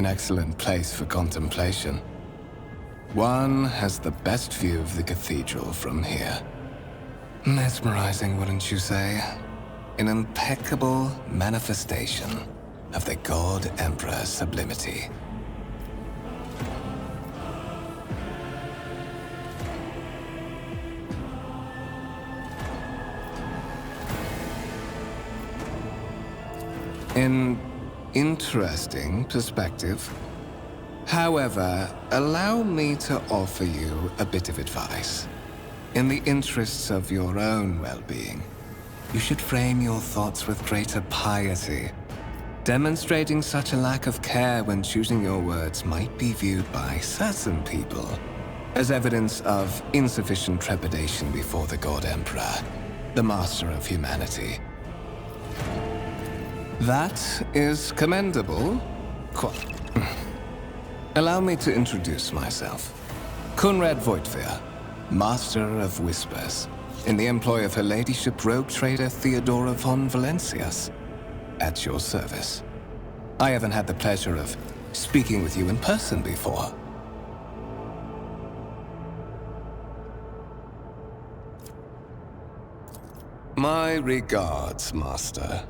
an excellent place for contemplation. One has the best view of the cathedral from here. Mesmerizing, wouldn't you say? An impeccable manifestation of the God Emperor's sublimity. An interesting perspective. However, allow me to offer you a bit of advice. In the interests of your own well-being, you should frame your thoughts with greater piety. Demonstrating such a lack of care when choosing your words might be viewed by certain people as evidence of insufficient trepidation before the God Emperor, the master of humanity. That is commendable. Allow me to introduce myself. Conrad Voigtveer, Master of Whispers, in the employ of Her Ladyship rogue trader Theodora von Valencius. At your service. I haven't had the pleasure of speaking with you in person before. My regards, Master.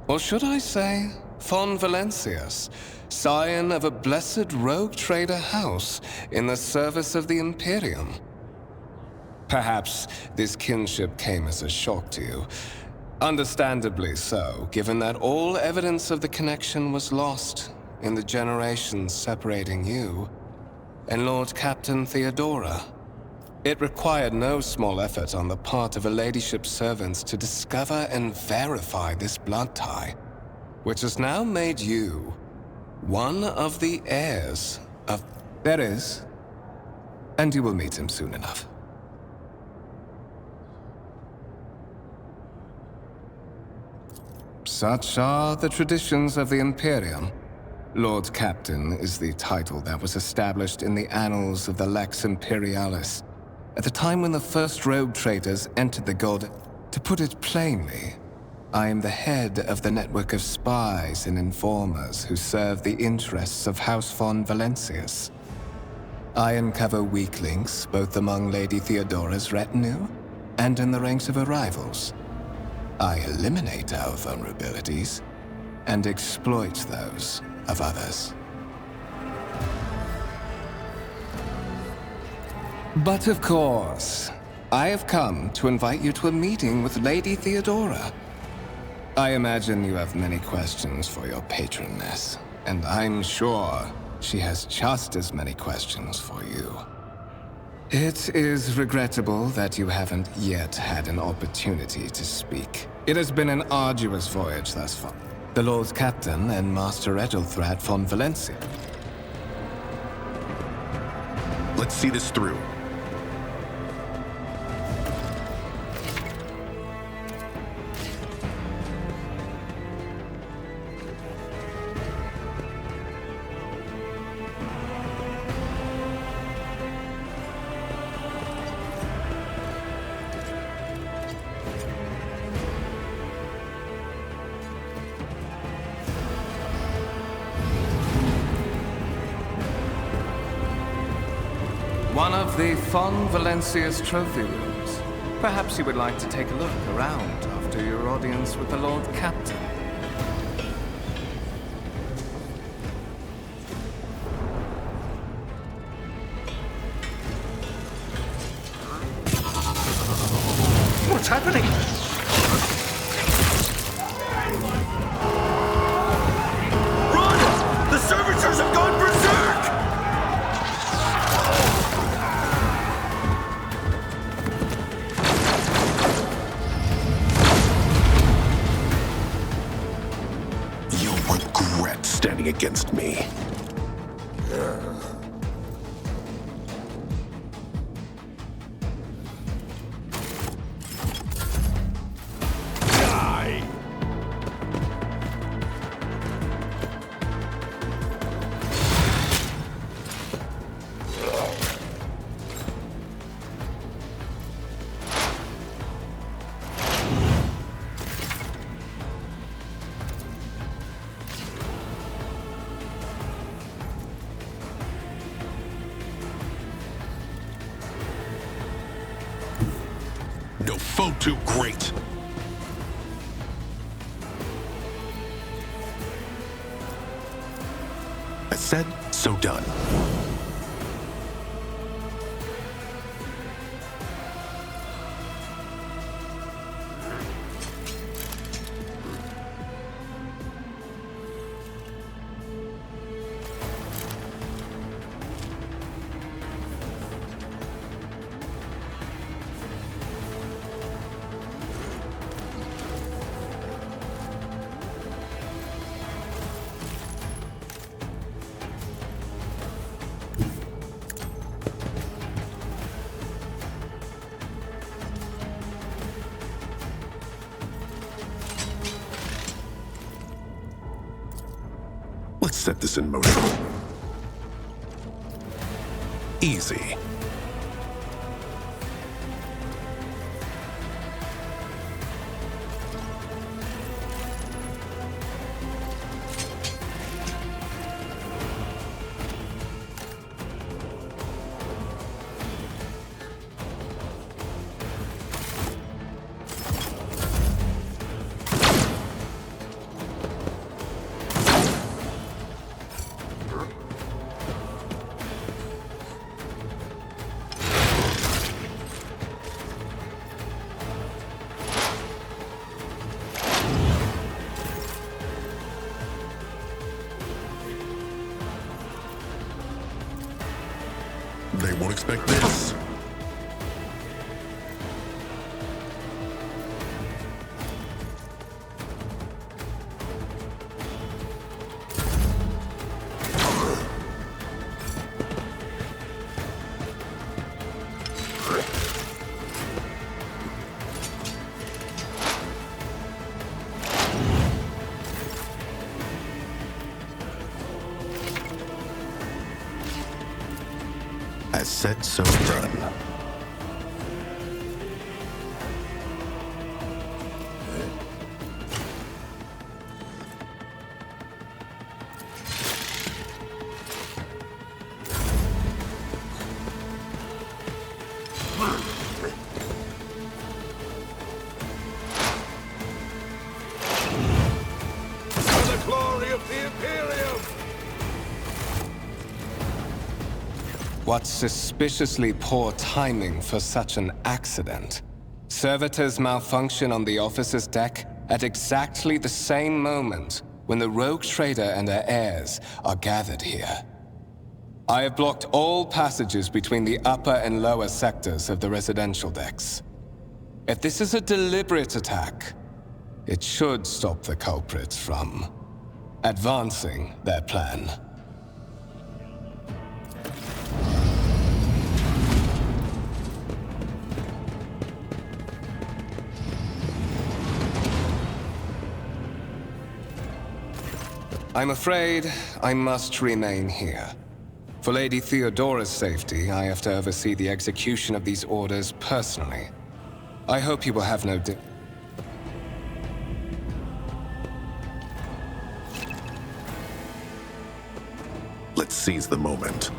Or should I say, von Valencius, scion of a blessed rogue trader house in the service of the Imperium. Perhaps this kinship came as a shock to you. Understandably so, given that all evidence of the connection was lost in the generations separating you and Lord Captain Theodora. It required no small effort on the part of Her Ladyship's servants to discover and verify this blood tie, which has now made you one of the heirs of... There is, and you will meet him soon enough. Such are the traditions of the Imperium. Lord Captain is the title that was established in the annals of the Lex Imperialis at the time when the first rogue traders entered the God. To put it plainly, I am the head of the network of spies and informers who serve the interests of House von Valencius. I uncover weak links both among Lady Theodora's retinue and in the ranks of her rivals. I eliminate our vulnerabilities and exploit those of others. But of course, I have come to invite you to a meeting with Lady Theodora. I imagine you have many questions for your patroness, and I'm sure she has just as many questions for you. It is regrettable that you haven't yet had an opportunity to speak. It has been an arduous voyage thus far. The Lord Captain and Master Ethelthrat von Valencia. Let's see this through. One of the von Valencius trophy rooms. Perhaps you would like to take a look around after your audience with the Lord Captain. What's happening? Run! The servitors have gone berserk! Standing against me. Die! no foe too great. I said, so done. Let's set this in motion. Easy. They won't expect this. As said, so done. For the glory of the Imperium! What suspiciously poor timing for such an accident. Servitors malfunction on the officer's deck at exactly the same moment when the rogue trader and her heirs are gathered here. I have blocked all passages between the upper and lower sectors of the residential decks. If this is a deliberate attack, it should stop the culprits from advancing their plan. I'm afraid I must remain here. For Lady Theodora's safety, I have to oversee the execution of these orders personally. I hope you will have no Let's seize the moment.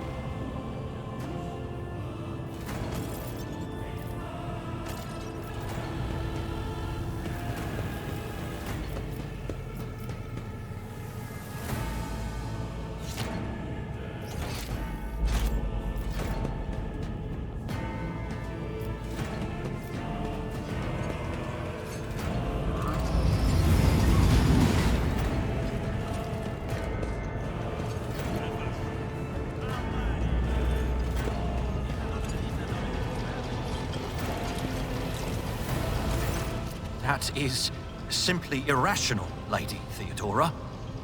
That is simply irrational, Lady Theodora.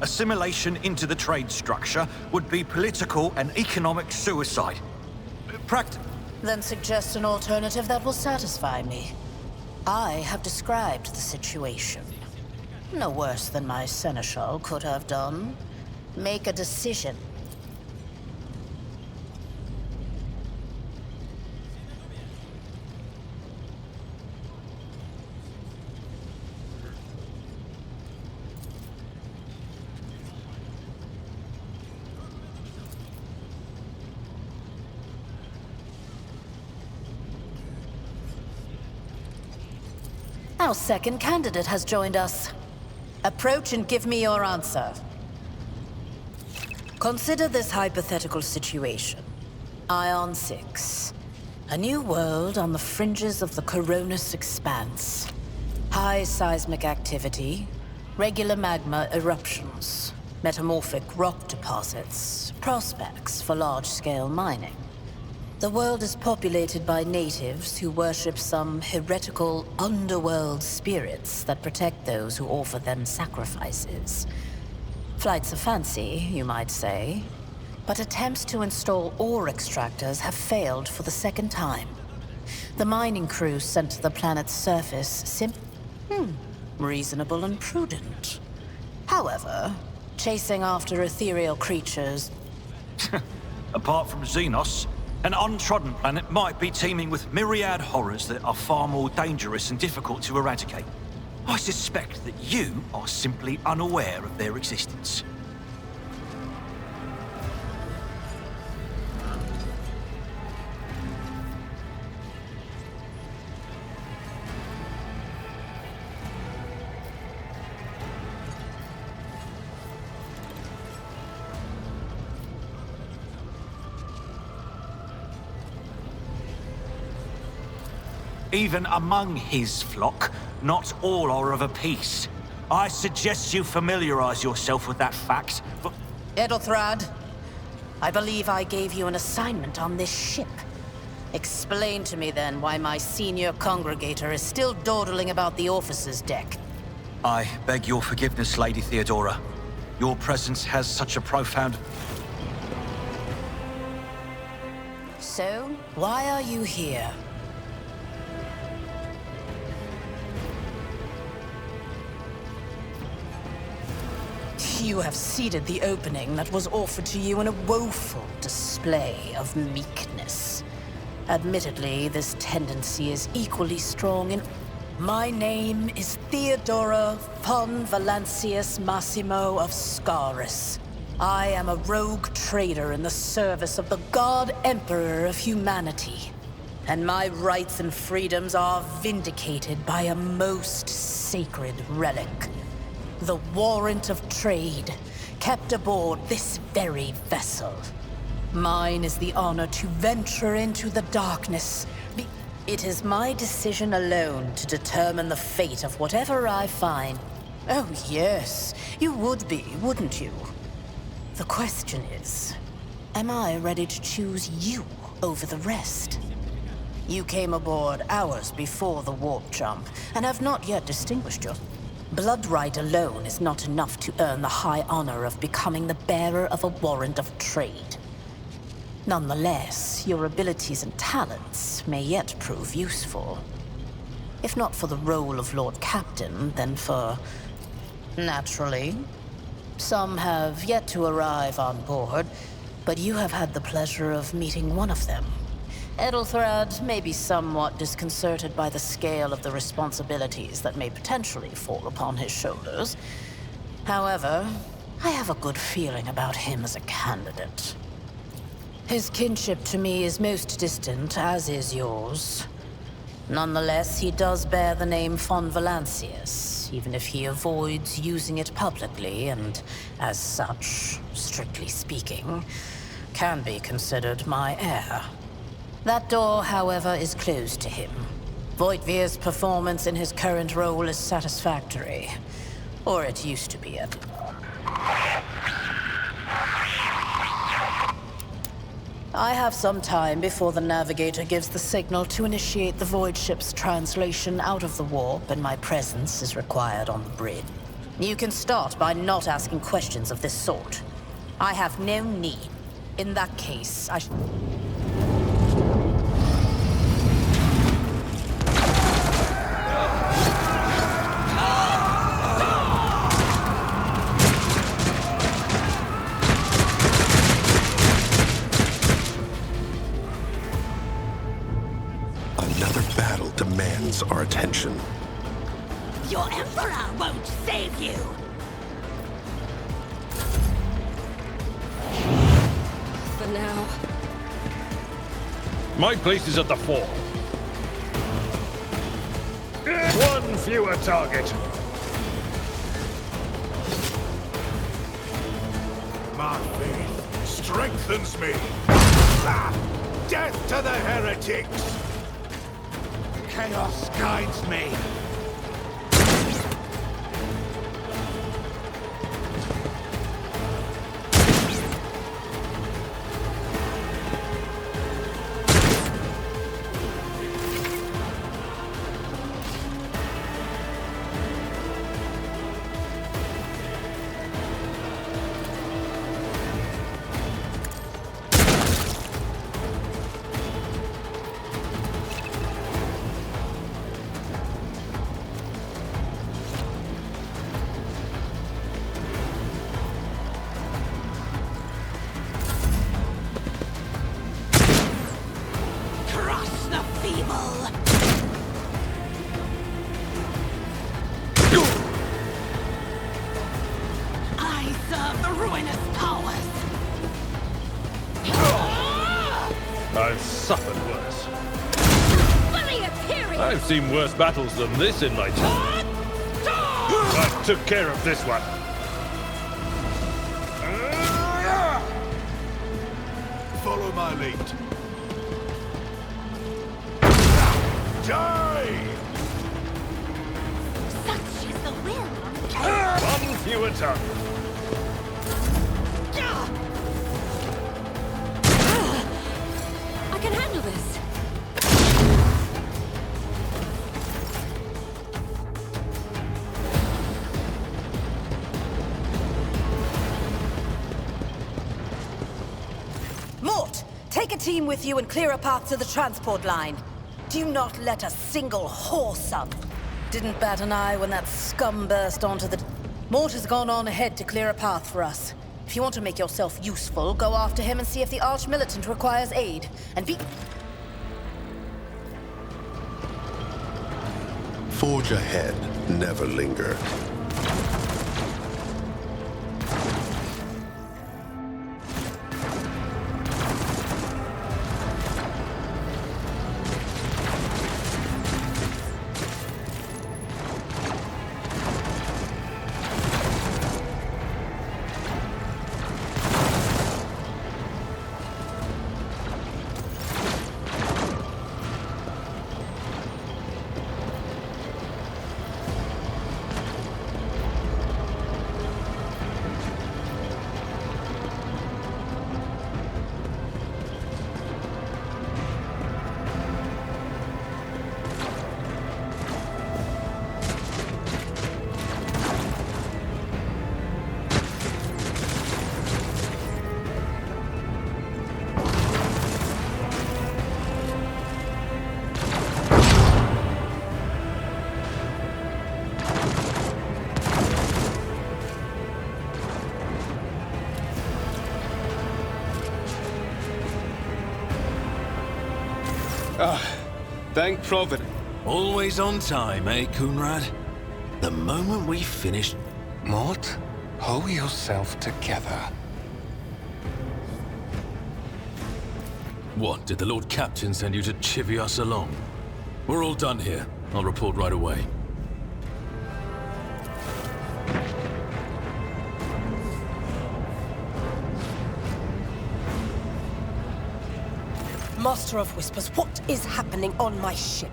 Assimilation into the trade structure would be political and economic suicide. Then suggest an alternative that will satisfy me. I have described the situation. No worse than my seneschal could have done. Make a decision. Our second candidate has joined us. Approach and give me your answer. Consider this hypothetical situation. Ion 6. A new world on the fringes of the Coronis expanse. High seismic activity, regular magma eruptions, metamorphic rock deposits, prospects for large-scale mining. The world is populated by natives who worship some heretical underworld spirits that protect those who offer them sacrifices. Flights of fancy, you might say, but attempts to install ore extractors have failed for the second time. The mining crew sent to the planet's surface reasonable and prudent. However, chasing after ethereal creatures... Apart from Xenos, an untrodden planet might be teeming with myriad horrors that are far more dangerous and difficult to eradicate. I suspect that you are simply unaware of their existence. Even among his flock, not all are of a piece. I suggest you familiarize yourself with that fact, but... Edelthrad, I believe I gave you an assignment on this ship. Explain to me then why my senior congregator is still dawdling about the officer's deck. I beg your forgiveness, Lady Theodora. Your presence has such a profound... So, why are you here? You have seeded the opening that was offered to you in a woeful display of meekness. Admittedly, this tendency is equally strong in... My name is Theodora von Valancius Massimo of Scaris. I am a rogue trader in the service of the God Emperor of humanity. And my rights and freedoms are vindicated by a most sacred relic. The warrant of trade, kept aboard this very vessel. Mine is the honor to venture into the darkness. It is my decision alone to determine the fate of whatever I find. Oh yes, you would be, wouldn't you? The question is, am I ready to choose you over the rest? You came aboard hours before the warp jump, and have not yet distinguished your... Bloodright alone is not enough to earn the high honor of becoming the bearer of a warrant of trade. Nonetheless, your abilities and talents may yet prove useful. If not for the role of Lord Captain, then for... Naturally. Some have yet to arrive on board, but you have had the pleasure of meeting one of them. Edelthrad may be somewhat disconcerted by the scale of the responsibilities that may potentially fall upon his shoulders. However, I have a good feeling about him as a candidate. His kinship to me is most distant, as is yours. Nonetheless, he does bear the name von Valancius, even if he avoids using it publicly, and as such, strictly speaking, can be considered my heir. That door, however, is closed to him. Voigtvir's performance in his current role is satisfactory. Or it used to be at... I have some time before the navigator gives the signal to initiate the void ship's translation out of the warp, and my presence is required on the bridge. You can start by not asking questions of this sort. I have no need. In that case, I... Another battle demands our attention. Your Emperor won't save you! For now. My place is at the fore. One fewer target. My faith strengthens me. Ah! Death to the heretics! Chaos guides me. I've suffered worse. I've seen worse battles than this in my time. I took care of this one. Follow my lead. Die! Such is the will. One fewer target. I can handle this. Mort, take a team with you and clear a path to the transport line. Do not let a single horse up. Didn't bat an eye when that scum burst onto the... Mort has gone on ahead to clear a path for us. If you want to make yourself useful, go after him and see if the Arch-Militant requires aid. And be... Forge ahead, never linger. Thank Providence. Always on time, eh, Kunrad? The moment we finish... Mort, hold yourself together. What, did the Lord Captain send you to chivvy us along? We're all done here. I'll report right away. Master of Whispers, what is happening on my ship?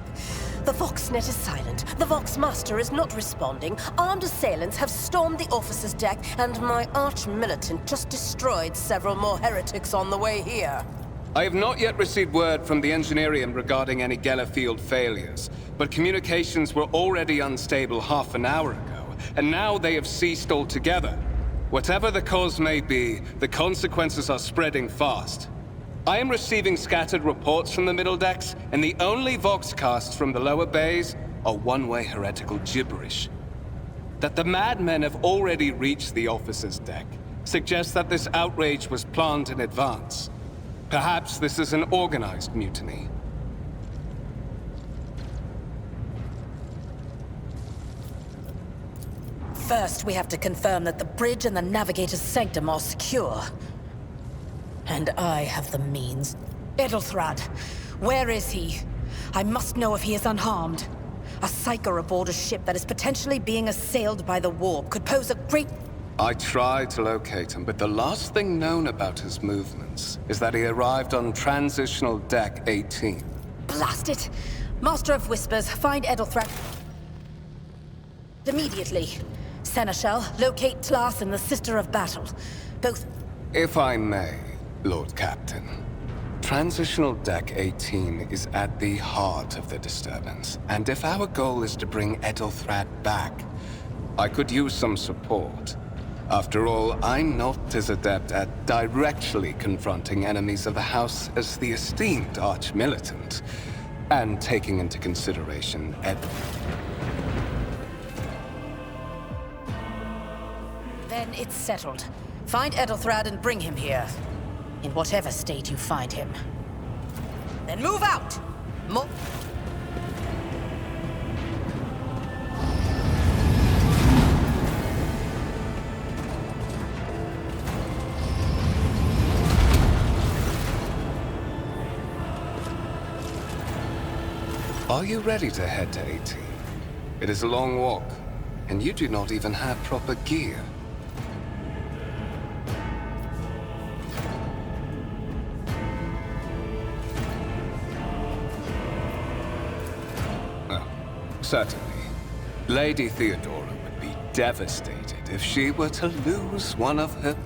The Voxnet is silent. The Voxmaster is not responding. Armed assailants have stormed the officer's deck, and my arch-militant just destroyed several more heretics on the way here. I have not yet received word from the Engineerium regarding any Gellerfield failures, but communications were already unstable half an hour ago, and now they have ceased altogether. Whatever the cause may be, the consequences are spreading fast. I am receiving scattered reports from the middle decks, and the only Voxcasts from the lower bays are one-way heretical gibberish. That the madmen have already reached the officer's deck suggests that this outrage was planned in advance. Perhaps this is an organized mutiny. First, we have to confirm that the bridge and the Navigator's Sanctum are secure. And I have the means. Edelthrad, where is he? I must know if he is unharmed. A psyker aboard a ship that is potentially being assailed by the warp could pose a great... I tried to locate him, but the last thing known about his movements is that he arrived on Transitional Deck 18. Blast it! Master of Whispers, find Edelthrak immediately. Seneschal, locate Tlas and the Sister of Battle. Both... If I may, Lord Captain. Transitional Deck 18 is at the heart of the disturbance, and if our goal is to bring Edelthrak back, I could use some support. After all, I'm not as adept at directly confronting enemies of the House as the esteemed Arch-Militant, and taking into consideration Then it's settled. Find Edelthrad and bring him here. In whatever state you find him. Then move out! Are you ready to head to 18? It is a long walk, and you do not even have proper gear. Oh, certainly. Lady Theodora would be devastated if she were to lose one of her...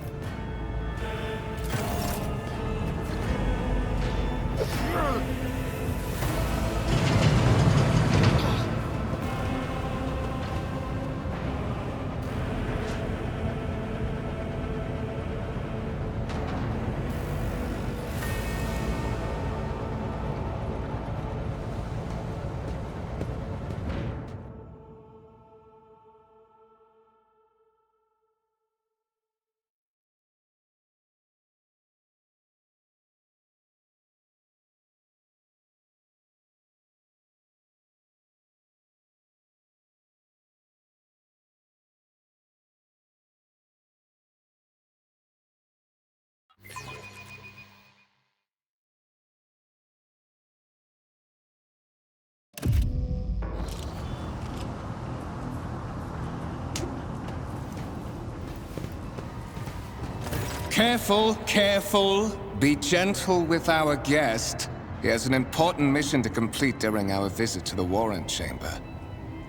Careful, careful. Be gentle with our guest. He has an important mission to complete during our visit to the Warrant Chamber.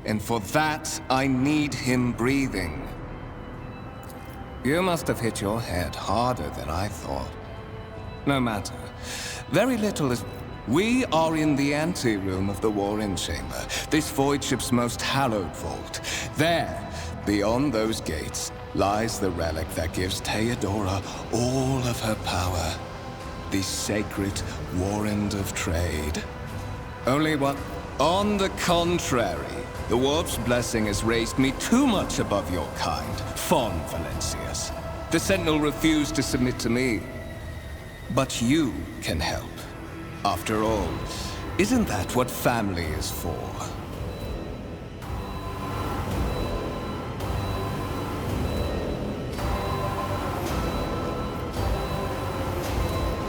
And for that, I need him breathing. You must have hit your head harder than I thought. No matter. Very little is... We are in the anteroom of the Warrant Chamber, this void ship's most hallowed vault. There, beyond those gates, lies the relic that gives Theodora all of her power. The sacred Warrant of Trade. Only what? On the contrary, the Warp's blessing has raised me too much above your kind, Fon Valencius. The Sentinel refused to submit to me. But you can help. After all, isn't that what family is for?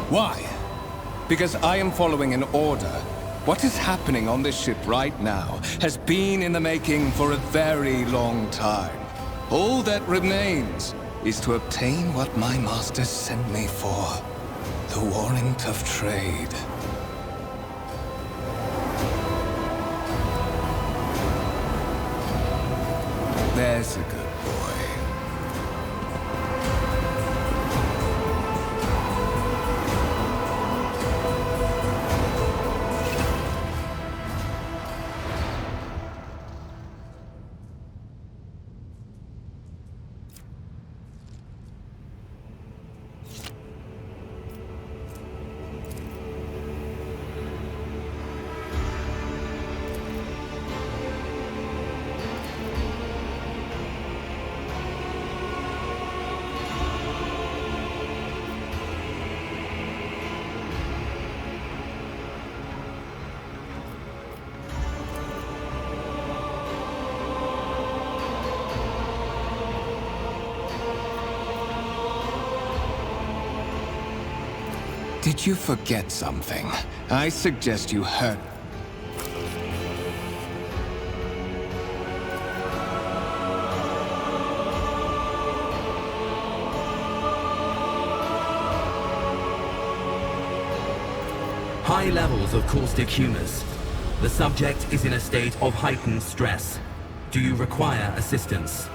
Why? Because I am following an order. What is happening on this ship right now has been in the making for a very long time. All that remains is to obtain what my master sent me for. The Warrant of Trade. There's a good boy. Did you forget something? I suggest you hurt... High levels of caustic humors. The subject is in a state of heightened stress. Do you require assistance?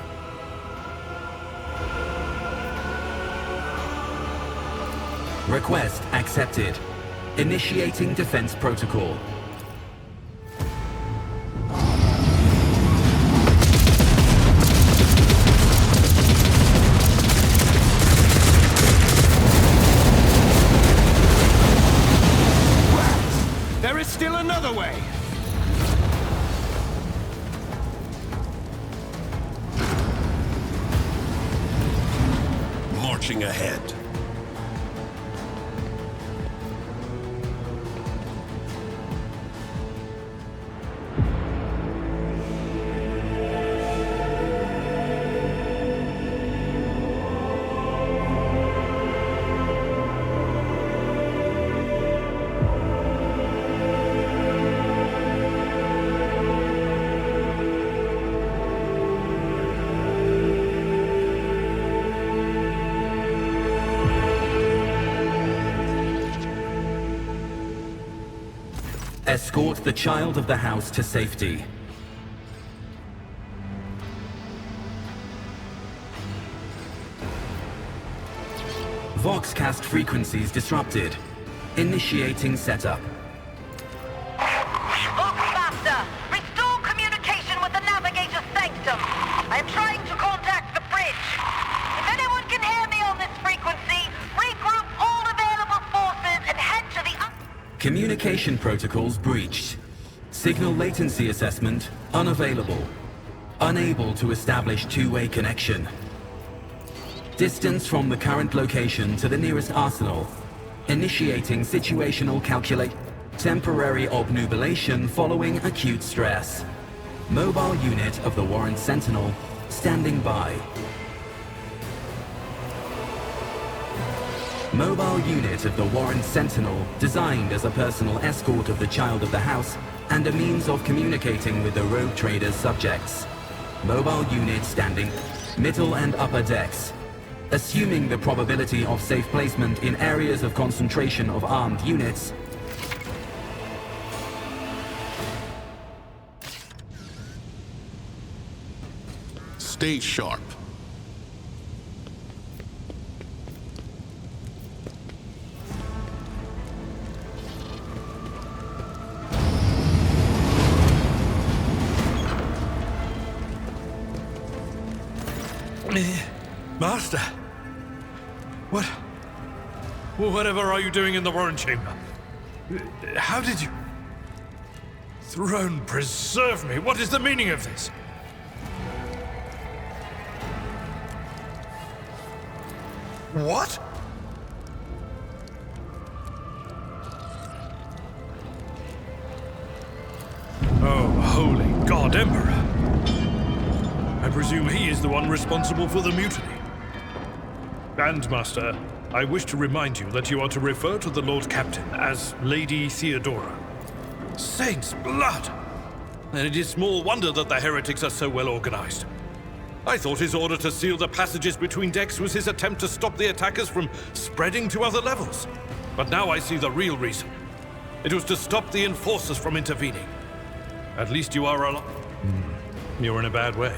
Request accepted. Initiating defense protocol. There is still another way! Marching ahead. Escort the child of the house to safety. Voxcast frequencies disrupted. Initiating setup. Voxmaster, restore communication with the navigator's sanctum. I am trying to contact the bridge. If anyone can hear me on this frequency, regroup all available forces and head to the... Communication protocols breached. Signal latency assessment unavailable. Unable to establish two-way connection. Distance from the current location to the nearest arsenal. Initiating situational calculate. Temporary obnubilation following acute stress. Mobile unit of the Warren Sentinel standing by. Mobile unit of the Warren Sentinel, designed as a personal escort of the child of the house and a means of communicating with the rogue trader's subjects. Mobile unit standing, middle and upper decks. Assuming the probability of safe placement in areas of concentration of armed units. Stay sharp. Master! Whatever are you doing in the Warren Chamber? How did you... Throne preserve me! What is the meaning of this? What? Oh, holy God, Emperor! I presume he is the one responsible for the mutiny. And, Master, I wish to remind you that you are to refer to the Lord Captain as Lady Theodora. Saints' blood! And it is small wonder that the heretics are so well organized. I thought his order to seal the passages between decks was his attempt to stop the attackers from spreading to other levels. But now I see the real reason. It was to stop the enforcers from intervening. At least you are alive. You're in a bad way.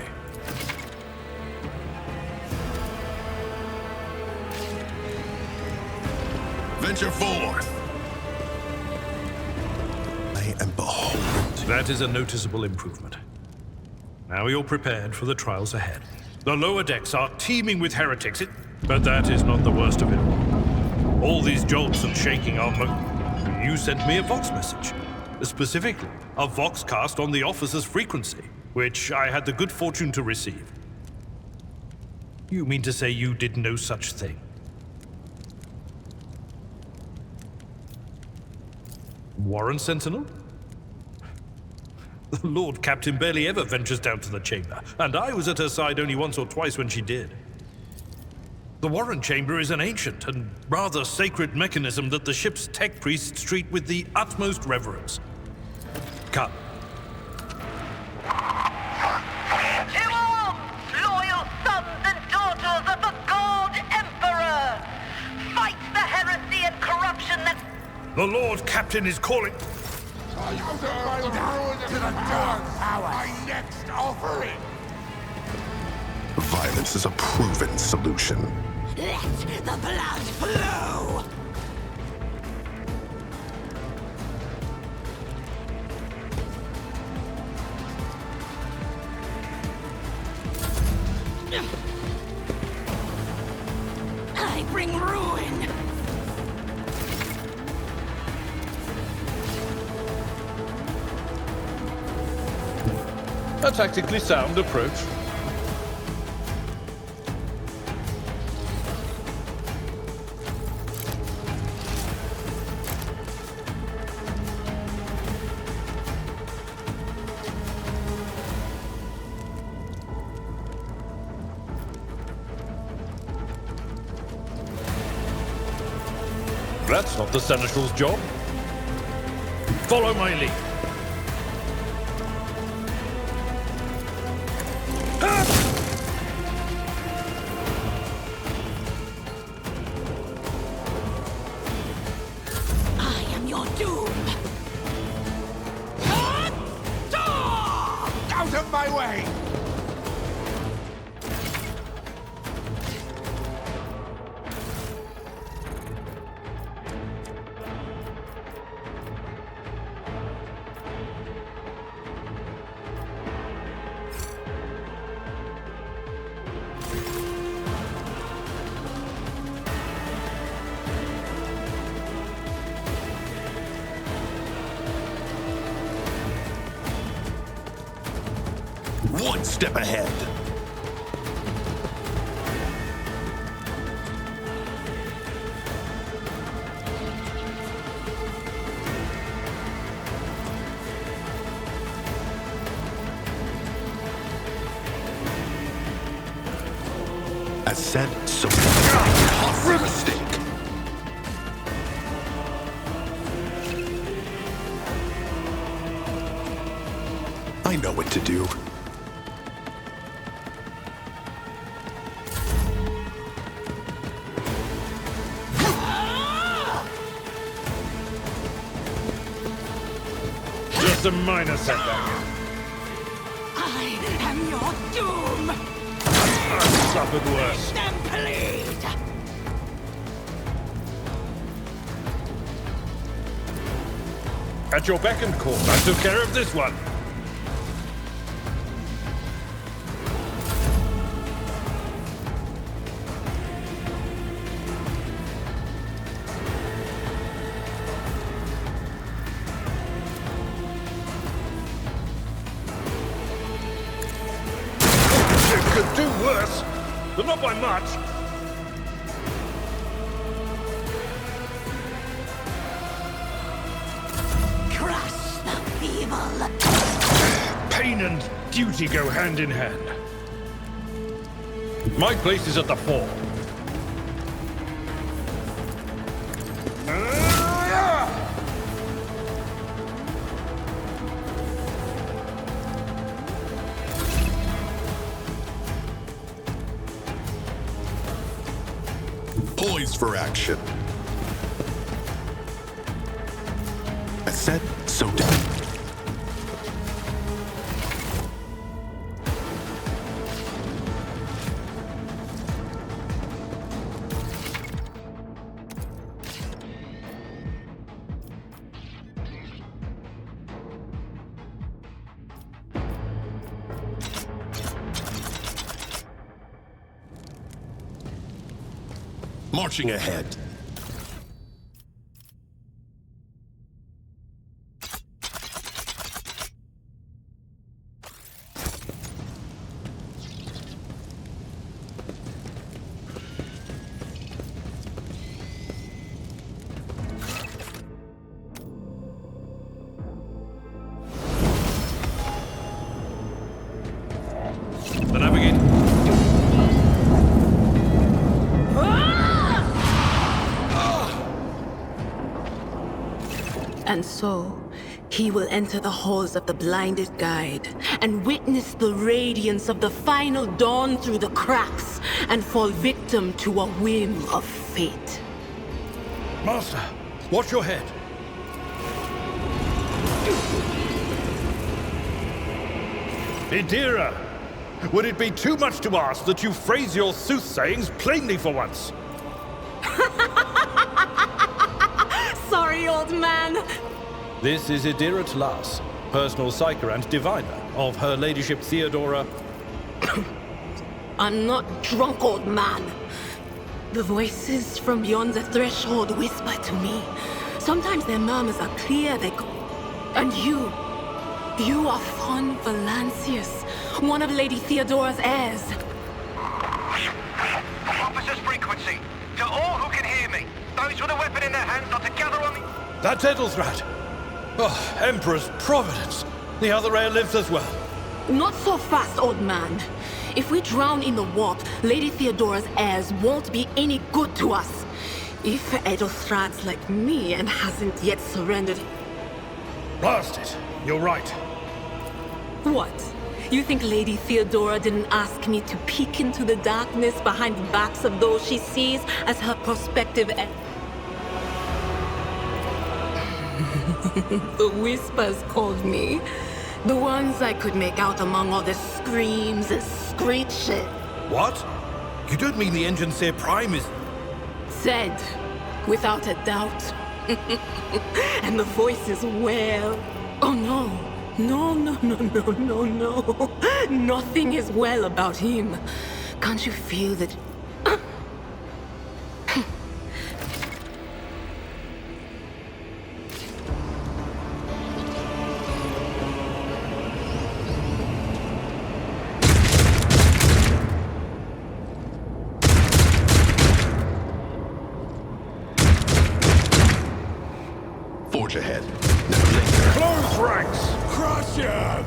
Venture forth. I am beholden. That is a noticeable improvement. Now you're prepared for the trials ahead. The lower decks are teeming with heretics, but that is not the worst of it all. All these jolts and shaking are You sent me a Vox message. Specifically, a Vox cast on the officer's frequency, which I had the good fortune to receive. You mean to say you did no such thing? Warren Sentinel? The Lord Captain barely ever ventures down to the chamber, and I was at her side only once or twice when she did. The Warren Chamber is an ancient and rather sacred mechanism that the ship's tech priests treat with the utmost reverence. Come. To arms, loyal sons and daughters of the God Emperor! Fight the heresy and corruption that... The Lord Captain is calling. My next offering! Violence is a proven solution. Let the blood flow! I bring ruin! A tactically sound approach. That's not the Seneschal's job. Follow my lead. I am your doom! Out of my way! One step ahead. As said, so done. Mistake. I know what to do. Just a minor setback. I am your doom! I've suffered worse. Them bleed! At your beck and call, I took care of this one. Could do worse, but not by much. Crush the feeble! Pain and duty go hand in hand. My place is at the fore. Poised for action. As said, so done. Marching ahead. The navigator. And so, he will enter the halls of the blinded guide and witness the radiance of the final dawn through the cracks and fall victim to a whim of fate. Master, watch your head. Idira, would it be too much to ask that you phrase your soothsayings plainly for once? Sorry, old man. This is Idira Tlas, personal psyker and diviner of Her Ladyship Theodora. I'm not drunk, old man. The voices from beyond the threshold whisper to me. Sometimes their murmurs are clear, they go... And you are Fon Valancius, one of Lady Theodora's heirs. Officer's frequency. To all who can hear me, those with a weapon in their hands are to gather on the... That's Edelthrat. Oh, Emperor's Providence. The other heir lives as well. Not so fast, old man. If we drown in the warp, Lady Theodora's heirs won't be any good to us. If Edelthrat's like me and hasn't yet surrendered... Blast it. You're right. What? You think Lady Theodora didn't ask me to peek into the darkness behind the backs of those she sees as her prospective heir? The whispers called me. The ones I could make out among all the screams and screeching. What? You don't mean the Engineer Prime is... Said, without a doubt. And the voices wail. Oh no. No. Nothing is well about him. Can't you feel that... Forge ahead. Never linger. Close ranks! Crush him!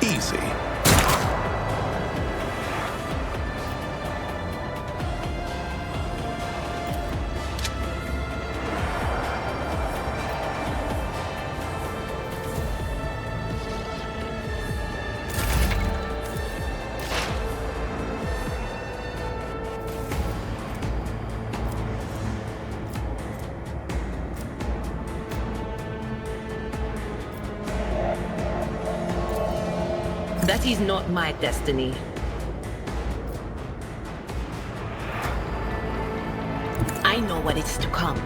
Easy. That is not my destiny. I know what is to come.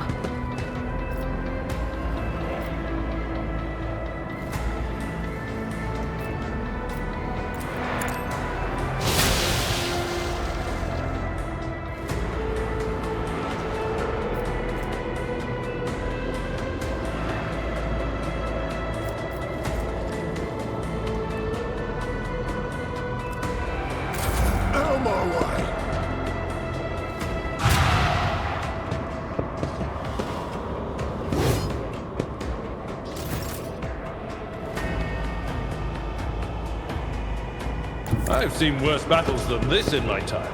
I've seen worse battles than this in my time.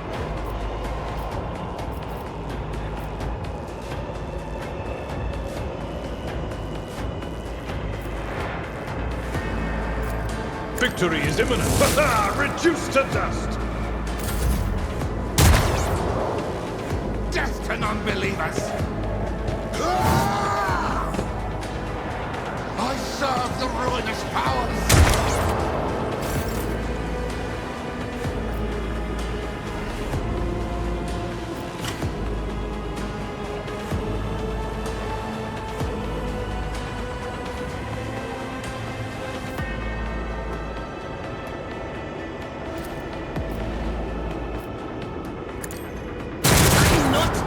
Victory is imminent. Reduced to dust. Death to non-believers! I serve the ruinous powers!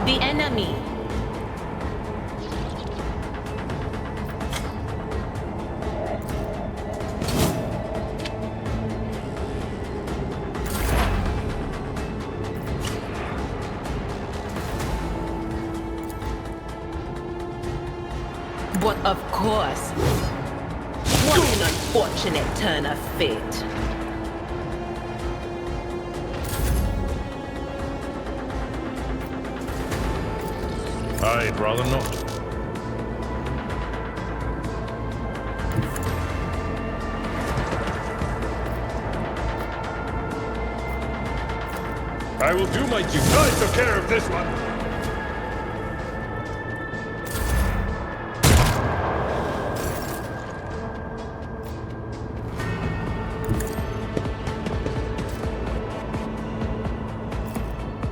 The enemy. But of course. What an unfortunate turn of fate. I'd rather not. I will do my duty. I took care of this one.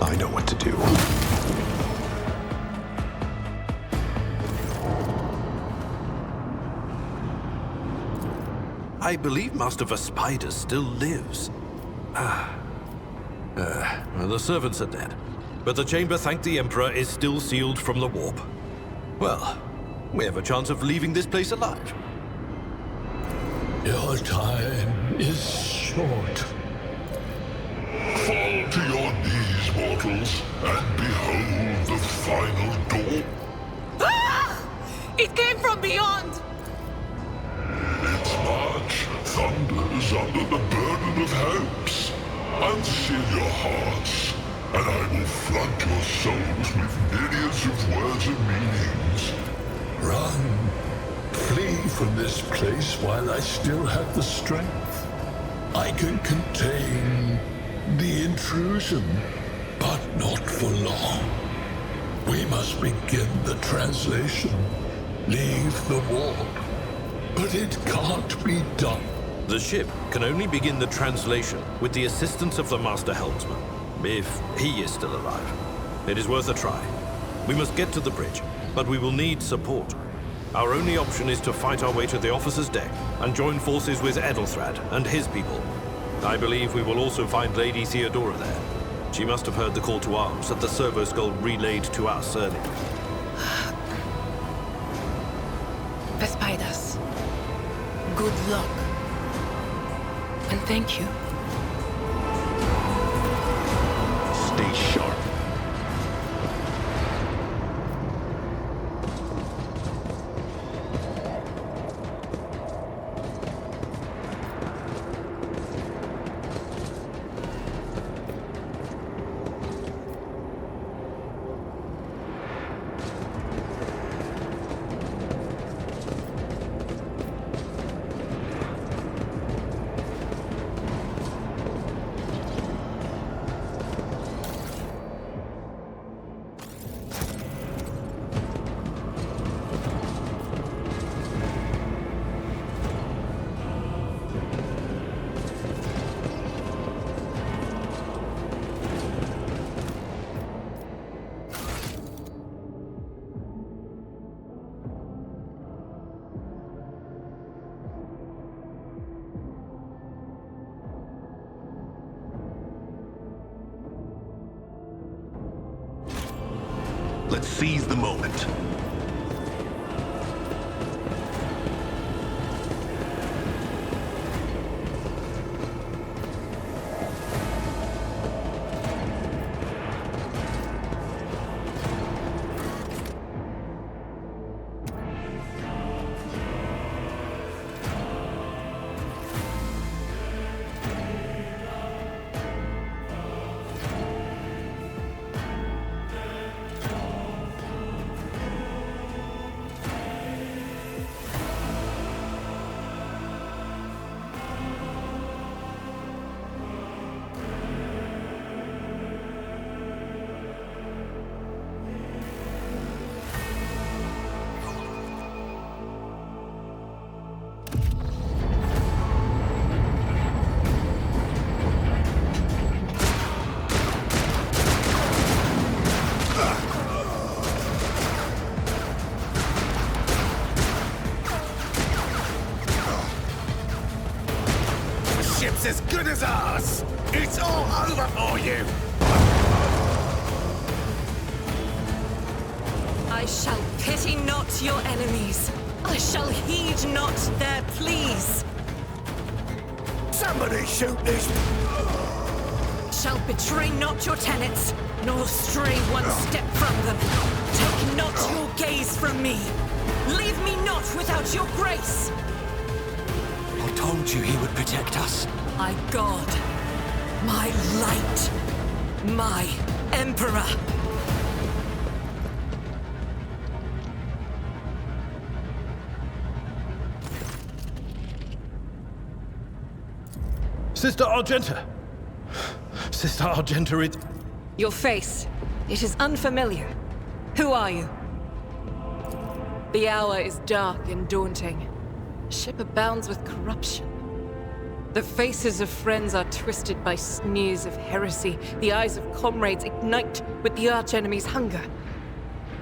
I know what to do. I believe Master Vespider still lives. The servants are dead, but the chamber, thank the Emperor, is still sealed from the warp. Well, we have a chance of leaving this place alive. Your time is short. Fall to your knees, mortals, and behold the final door. Ah! It came from beyond! Its march thunders under the burden of hopes. Unseal your hearts, and I will flood your souls with myriads of words and meanings. Run. Flee from this place while I still have the strength. I can contain the intrusion, but not for long. We must begin the translation. Leave the warp. But it can't be done. The ship can only begin the translation with the assistance of the Master Helmsman, if he is still alive. It is worth a try. We must get to the bridge, but we will need support. Our only option is to fight our way to the officer's deck and join forces with Edelthrad and his people. I believe we will also find Lady Theodora there. She must have heard the call to arms that the servo skull relayed to us earlier. Vespidus, good luck. And thank you. Stay sharp. Let's seize the moment. As good as ours! It's all over for you! I shall pity not your enemies. I shall heed not their pleas. Somebody shoot this! Shall betray not your tenets, nor stray one step from them. Take not your gaze from me. Leave me not without your grace! I told you he would protect us. My god. My light. My emperor. Sister Argenta! Sister Argenta, it... Your face. It is unfamiliar. Who are you? The hour is dark and daunting. The ship abounds with corruption. The faces of friends are twisted by sneers of heresy. The eyes of comrades ignite with the archenemy's hunger.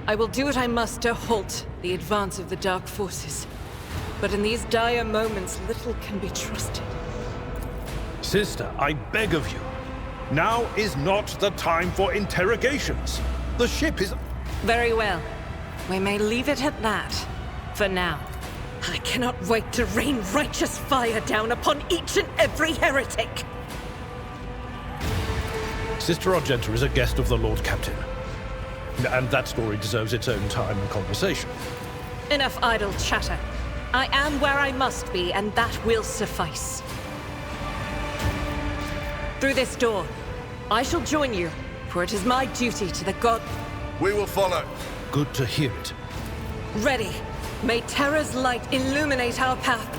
I will do what I must to halt the advance of the dark forces. But in these dire moments, little can be trusted. Sister, I beg of you. Now is not the time for interrogations. The ship is... Very well. We may leave it at that. For now. I cannot wait to rain righteous fire down upon each and every heretic! Sister Argenta is a guest of the Lord Captain. And that story deserves its own time and conversation. Enough idle chatter. I am where I must be, and that will suffice. Through this door, I shall join you, for it is my duty to the god... We will follow. Good to hear it. Ready. May Terra's light illuminate our path.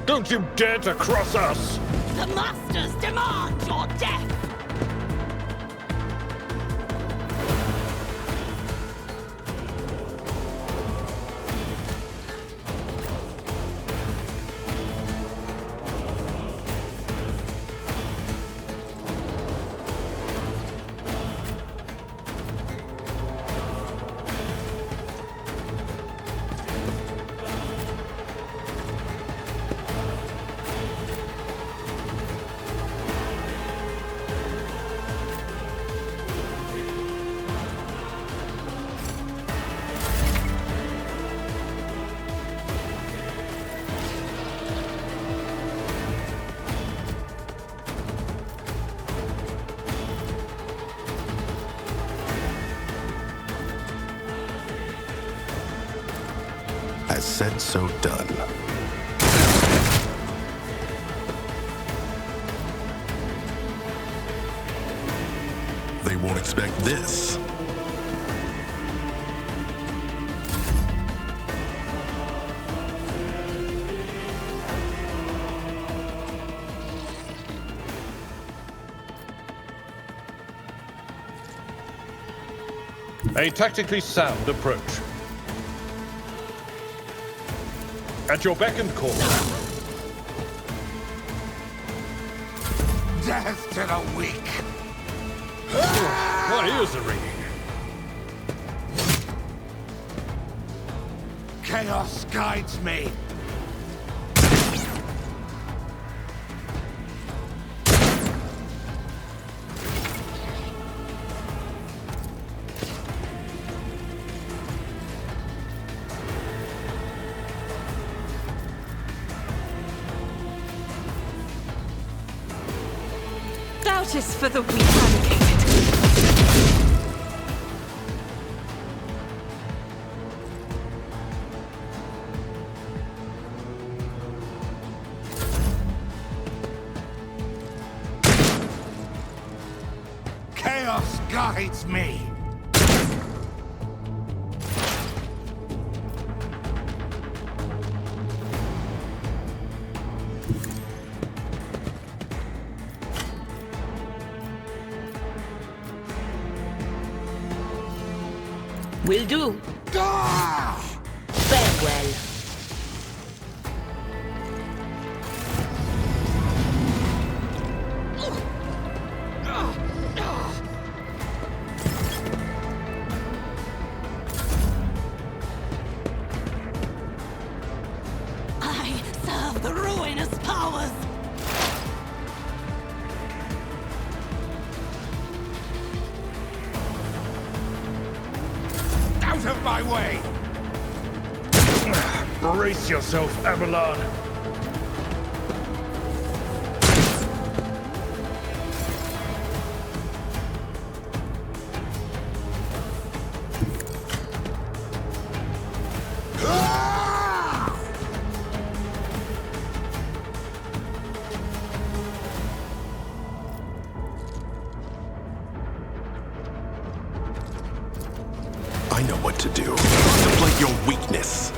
Don't you dare to cross us! The Masters demand your death! As said, so done. They won't expect this. A tactically sound approach. At your beck and call. Death to the weak! My ears are ringing. Chaos guides me! Doubt is for the weak allocated. Chaos guides me! Will do. Farewell. I serve the ruinous powers. Out of my way! Brace yourself, Abalan. I know what to do. Contemplate your weakness.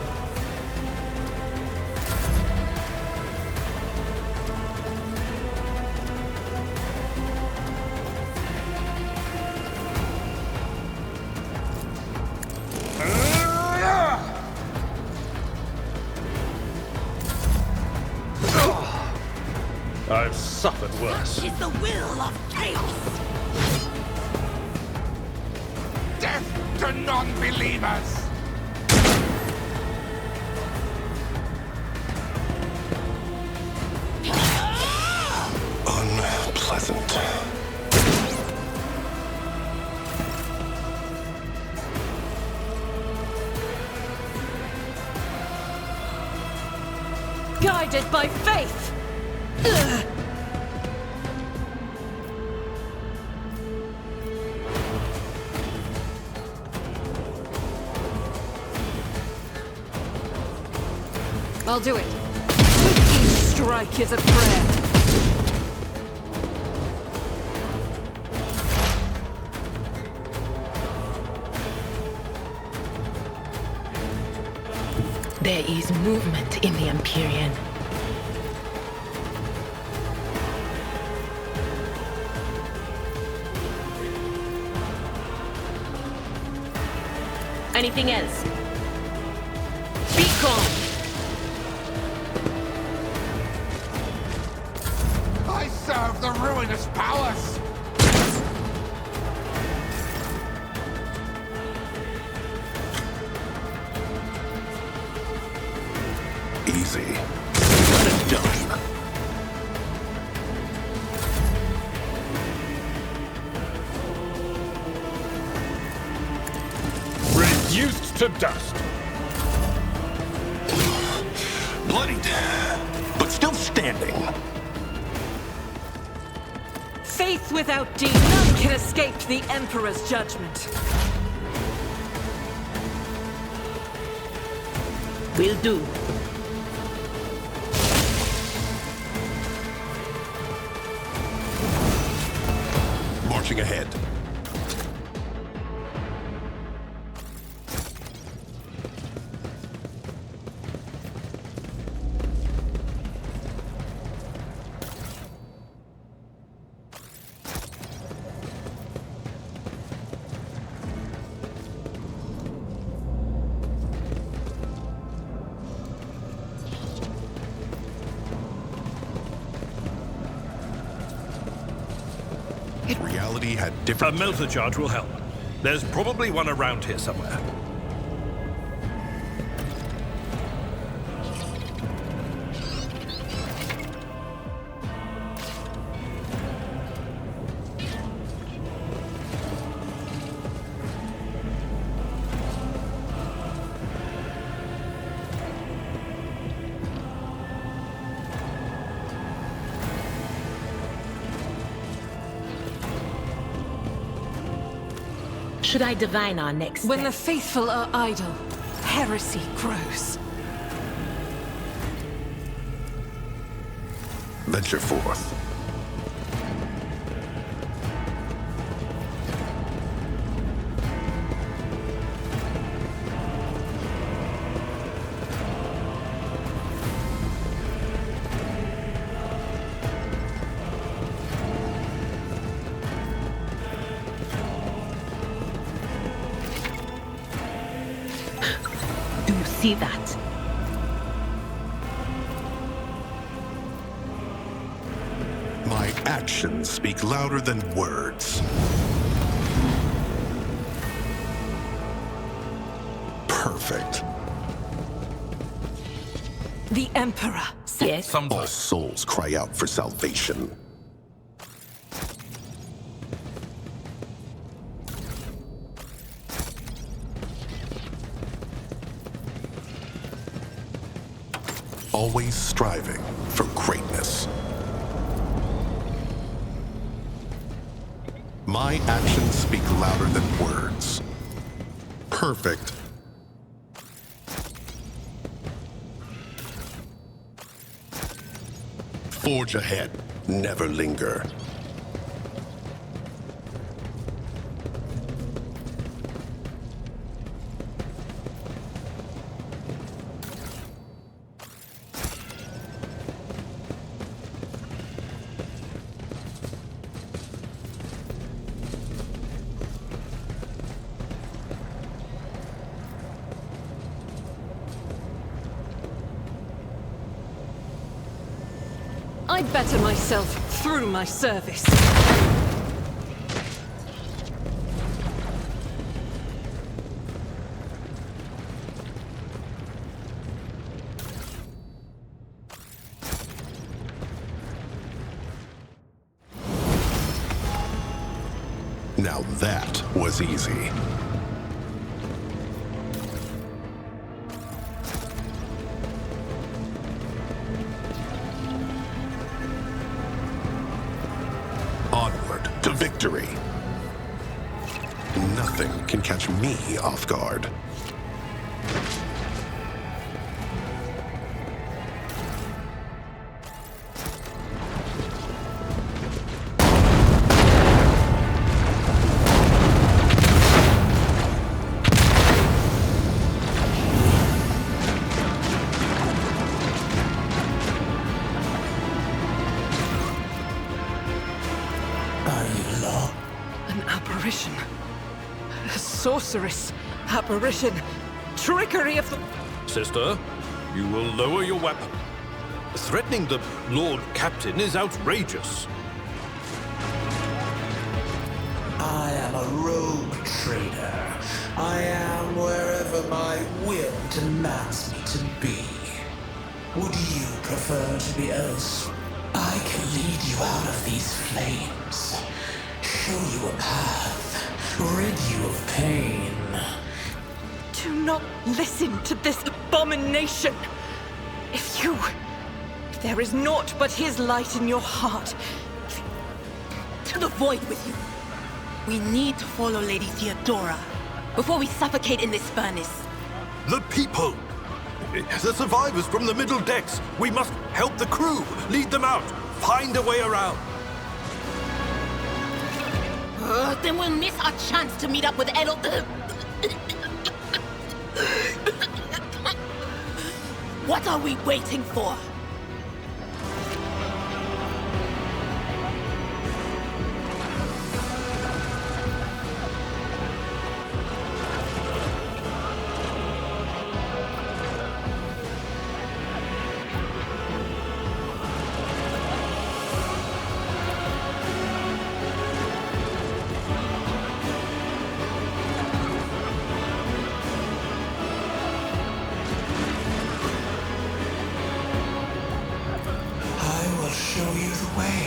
I've suffered worse. Is the will of chaos. Death to non-believers! Unpleasant. Guided by faith! Ugh. I'll do it. Each strike is a prayer. There is movement in the Empyrean. Anything else? Be calm. I serve the ruinous powers! Easy. Let it done. Reduced to dust. Bloodied, but still standing. Faith without deed, none can escape the Emperor's judgment. Will do. Marching ahead. Reality had A different... melter charge will help. There's probably one around here somewhere. Should I divine our next When step? the faithful are idle, heresy grows. Venture forth. see that. My actions speak louder than words. Perfect. The Emperor said... All souls cry out for salvation. Always striving for greatness. My actions speak louder than words. Perfect. Forge ahead, never linger. I'd better myself through my service. Now that was easy. Onward to victory. Nothing can catch me off guard. An apparition. A sorceress. Apparition. Trickery of the... Sister, you will lower your weapon. Threatening the Lord Captain is outrageous. I am a rogue trader. I am wherever my will demands me to be. Would you prefer to be else? I can lead you out of these flames, show you a path, rid you of pain. Do not listen to this abomination. If there is naught but his light in your heart, to the void with you. We need to follow Lady Theodora before we suffocate in this furnace. The people! The survivors from the middle decks! We must help the crew! Lead them out! Find a way around! Then we'll miss our chance to meet up with Elo... What are we waiting for? Show you the way.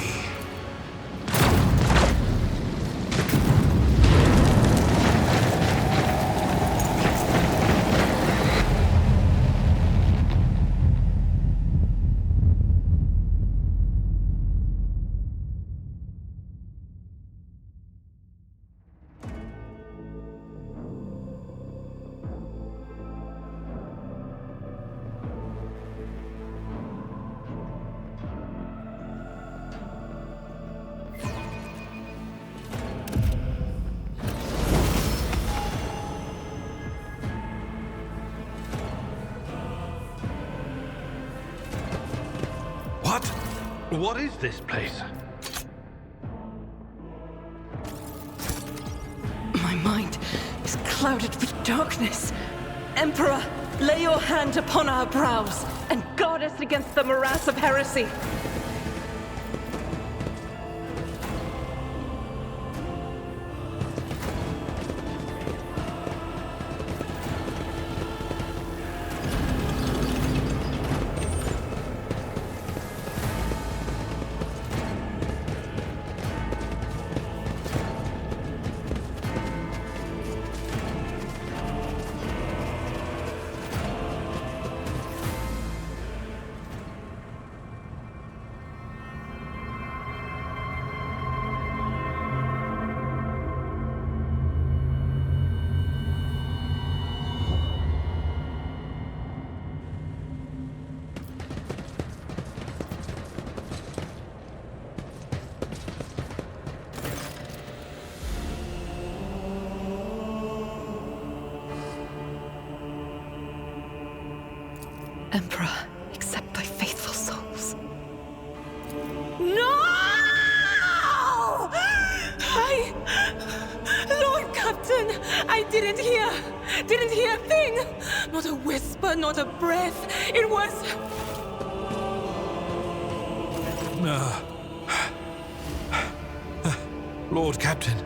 What is this place? My mind is clouded with darkness. Emperor, Lay your hand upon our brows and guard us against the morass of heresy. Emperor, accept thy faithful souls. No! Lord Captain, I didn't hear a thing. Not a whisper, not a breath. It was... Lord Captain.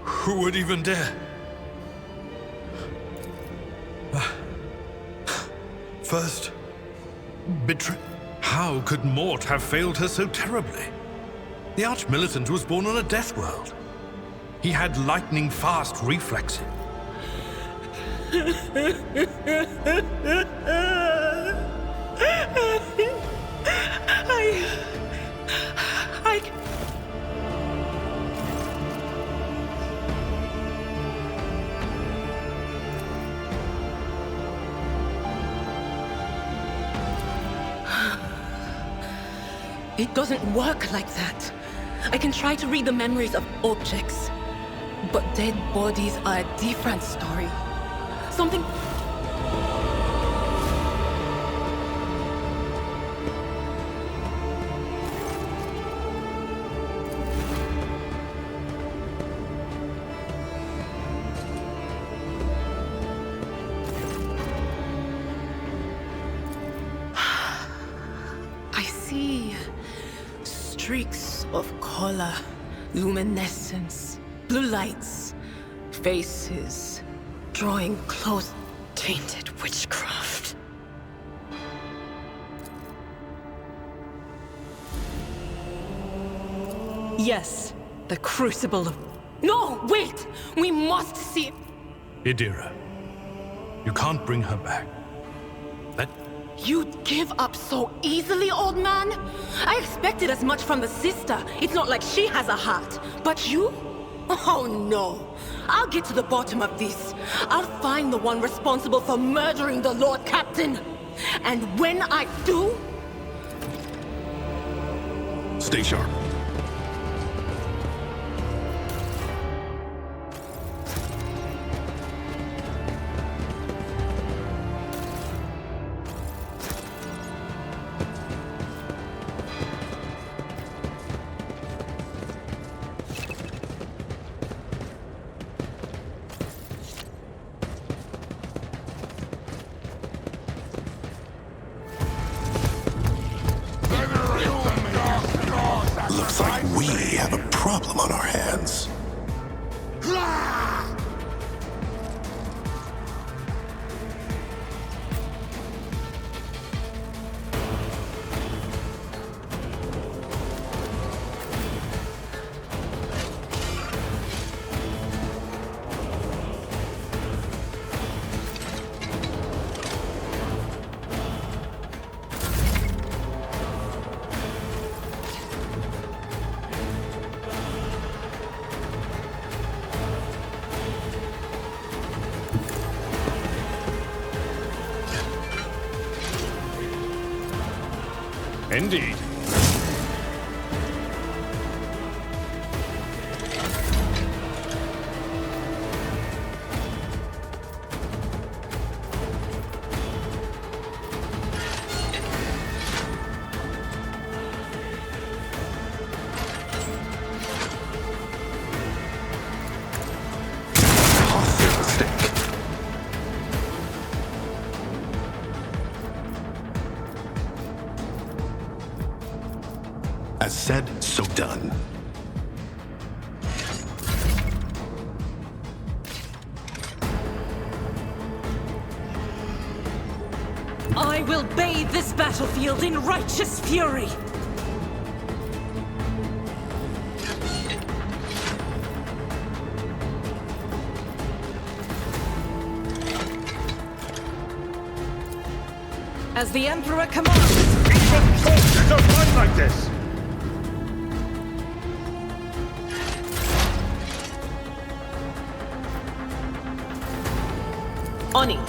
Who would even dare? First, betray. How could Mort have failed her so terribly? The Arch-Militant was born on a death world. He had lightning-fast reflexes. It doesn't work like that. I can try to read the memories of objects, but dead bodies are a different story. Something... I see streaks of color, luminescence, blue lights, faces, drawing close, tainted witchcraft. Yes, the crucible of... No, wait! We must see... Idira, you can't bring her back. You'd give up so easily, old man? I expected as much from the sister. It's not like she has a heart. But you? Oh no. I'll get to the bottom of this. I'll find the one responsible for murdering the Lord Captain. And when I do... Stay sharp. Looks like we have a problem on our hands. Indeed. As said, so done. I will bathe this battlefield in righteous fury! As the Emperor commands! There's no fight like this! On it.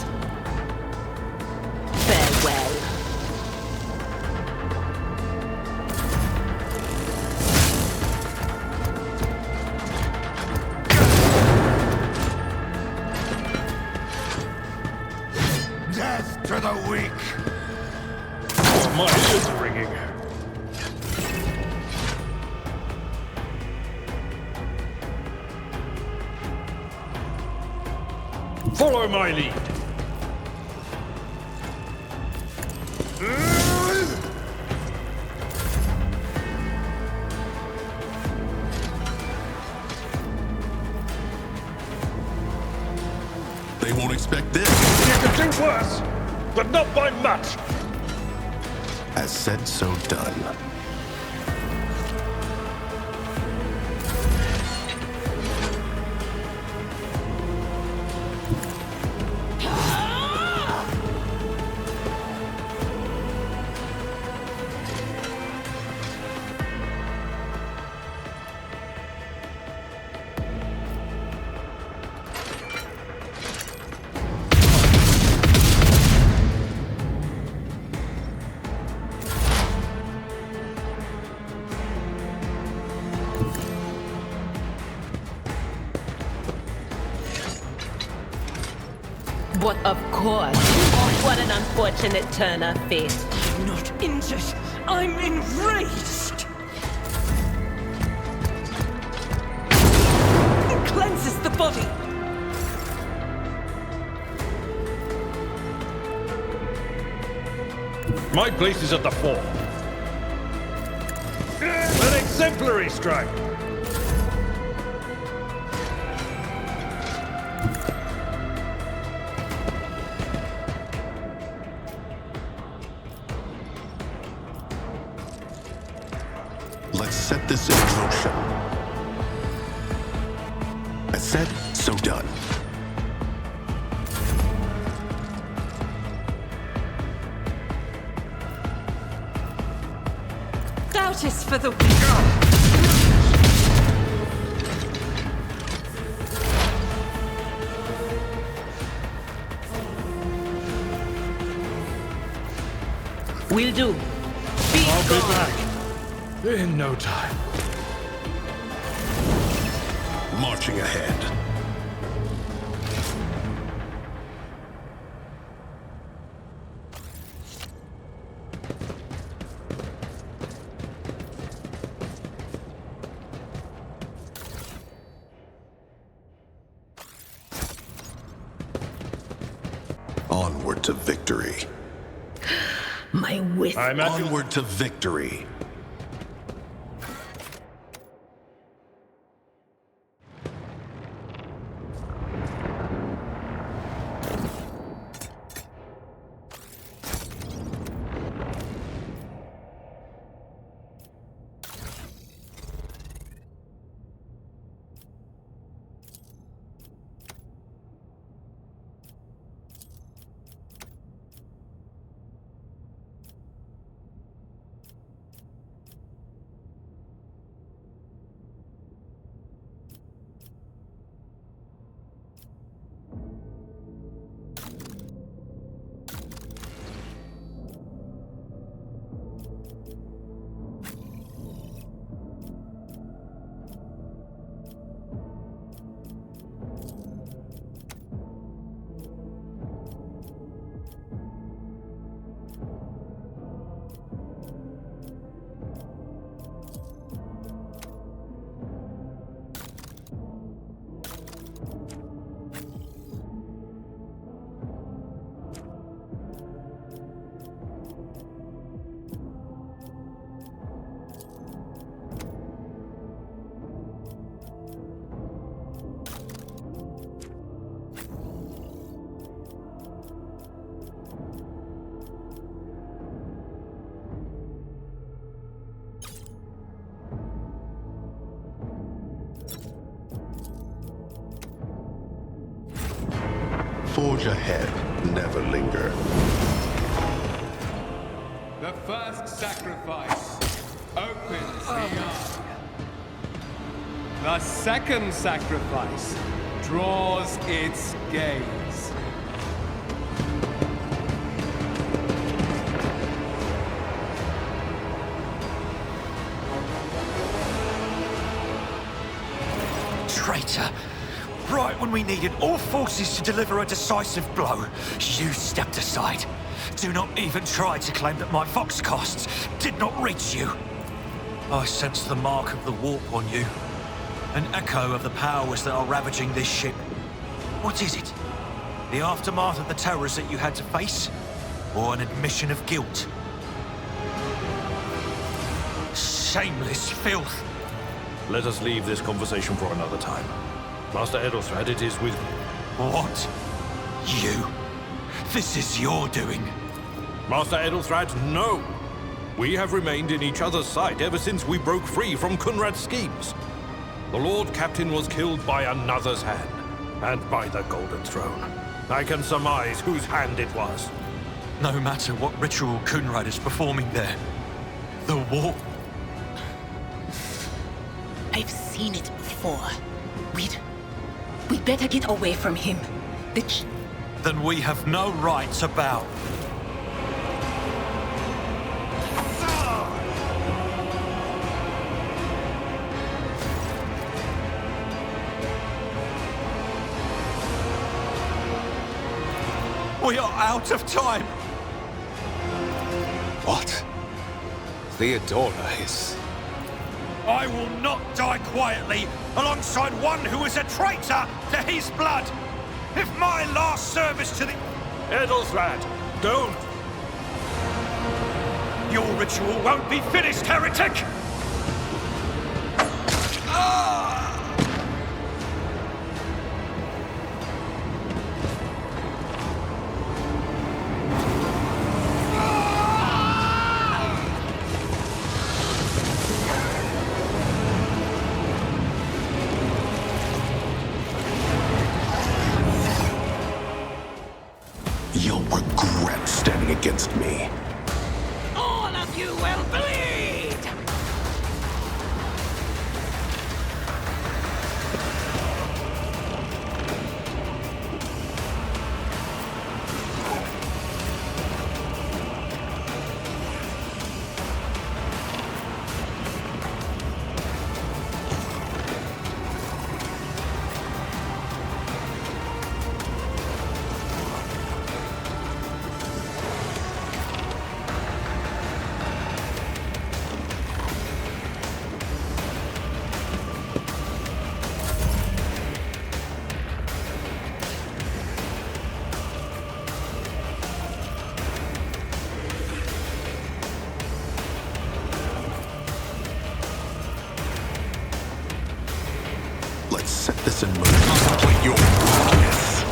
Farewell. Death to the weak! My ears are ringing. Follow my lead. They won't expect this. You can do worse, but not by much. As said, so done. But of course. What an unfortunate turn of fate. I'm not injured. I'm enraged! It cleanses the body. My place is at the fore. An exemplary strike. Let's set this in motion. As said, so done. Doubt is for the weak. Will do. I'll be back. In no time. Marching ahead. Onward to victory. My wisp. Onward to victory. Forge ahead, never linger. The first sacrifice opens the eye. The second sacrifice draws its gaze. Traitor! Right when we needed all forces to deliver a decisive blow, you stepped aside. Do not even try to claim that my Vox casts did not reach you. I sense the mark of the warp on you. An echo of the powers that are ravaging this ship. What is it? The aftermath of the terrors that you had to face? Or an admission of guilt? Shameless filth! Let us leave this conversation for another time. Master Edelstrad, it is with... What? You? This is your doing. Master Edelstrad, no! We have remained in each other's sight ever since we broke free from Kunrad's schemes. The Lord Captain was killed by another's hand, and by the Golden Throne. I can surmise whose hand it was. No matter what ritual Kunrad is performing there, the warp... I've seen it before. We'd better get away from him. Then we have no right to bow. We are out of time! What? Theodora is... I will not die quietly alongside one who is a traitor to his blood! If my last service to the... Edelstrad, don't! Your ritual won't be finished, heretic! You'll regret standing against me. All of you will bleed! Let's set this in motion. Your weakness.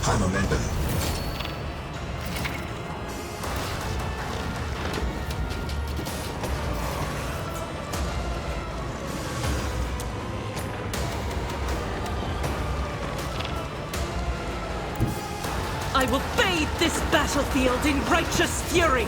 High momentum. I will bathe this battlefield in righteous fury!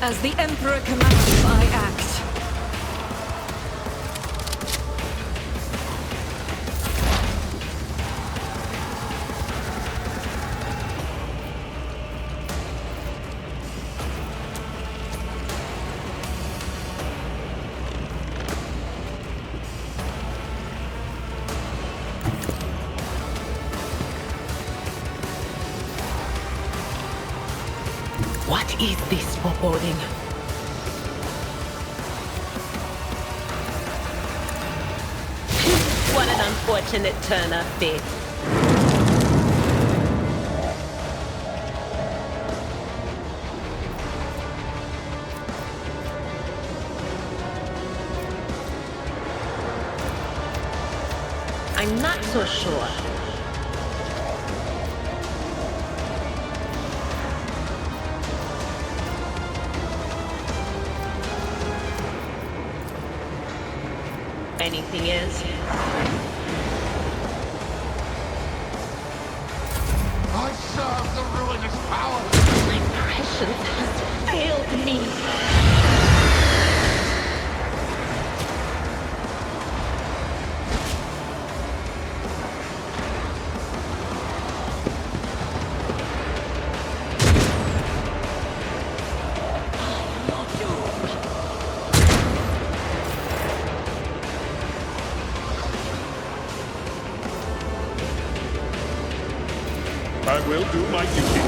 As the Emperor commands, I act. What is this foreboding? What an unfortunate turn of fate. not so sure. Anything else? I serve the ruinous power! My prescience has failed me. I will do my duty.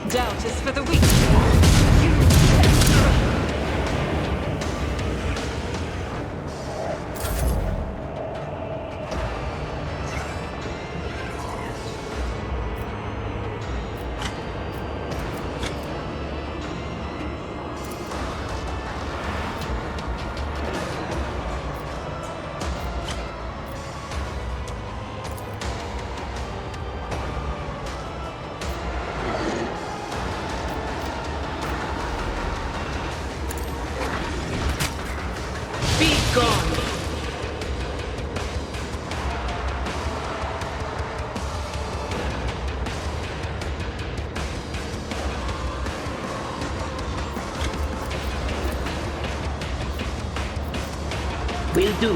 Doubt is for the weak. Will do.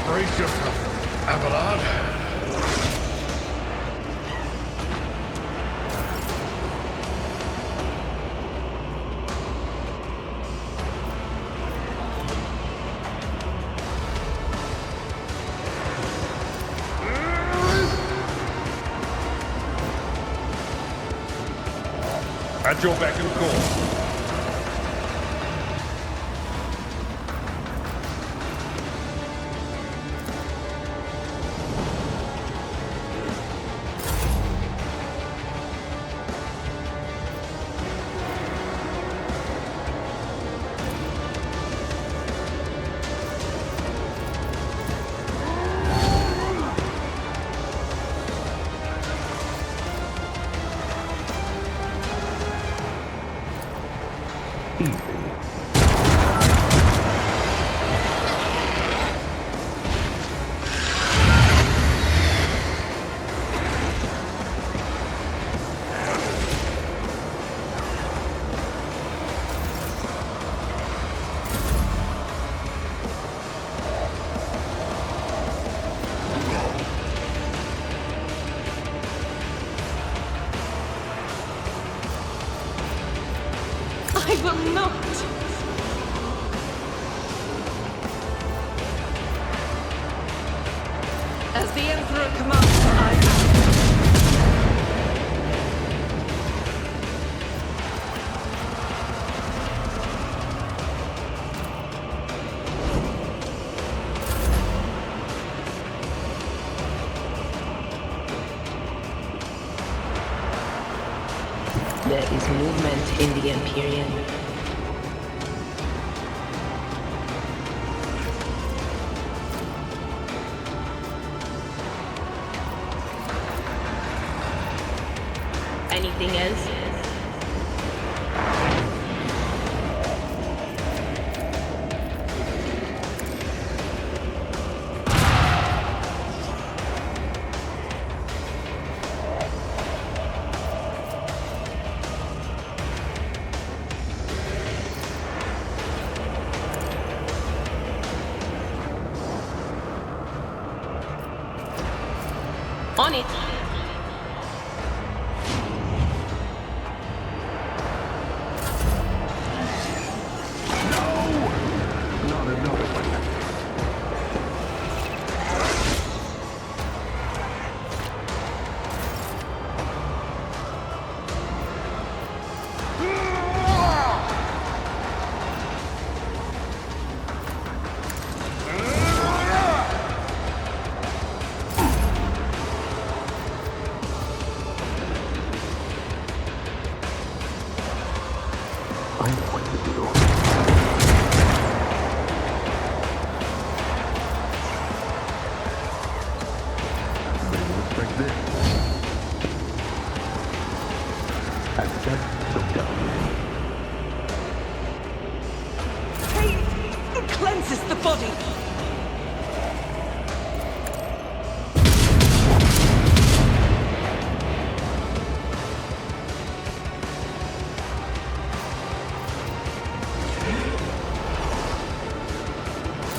Brace yourself, Abelard. At your beck and call. I will not! As the Emperor commands, I act. There is movement in the Empyrean. Anything else? On it. It cleanses the body.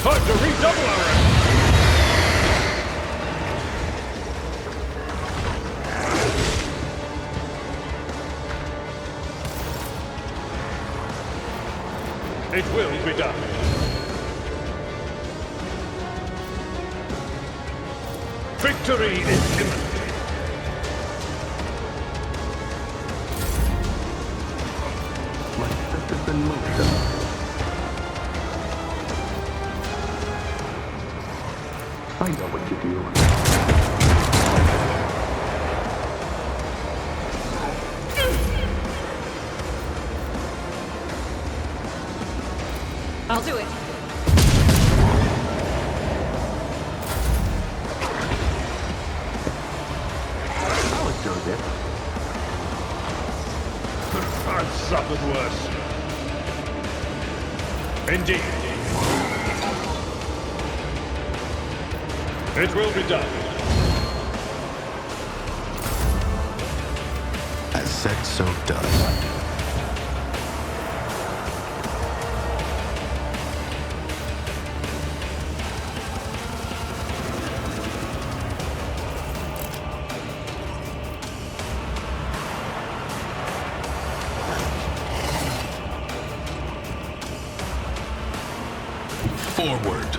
Time to redouble our efforts! It will be done. Victory is imminent. Let's set this in motion. I know what to do. I'll do it. I'll endure this. I've suffered worse. Indeed. It will be done. As said, so done. Forward.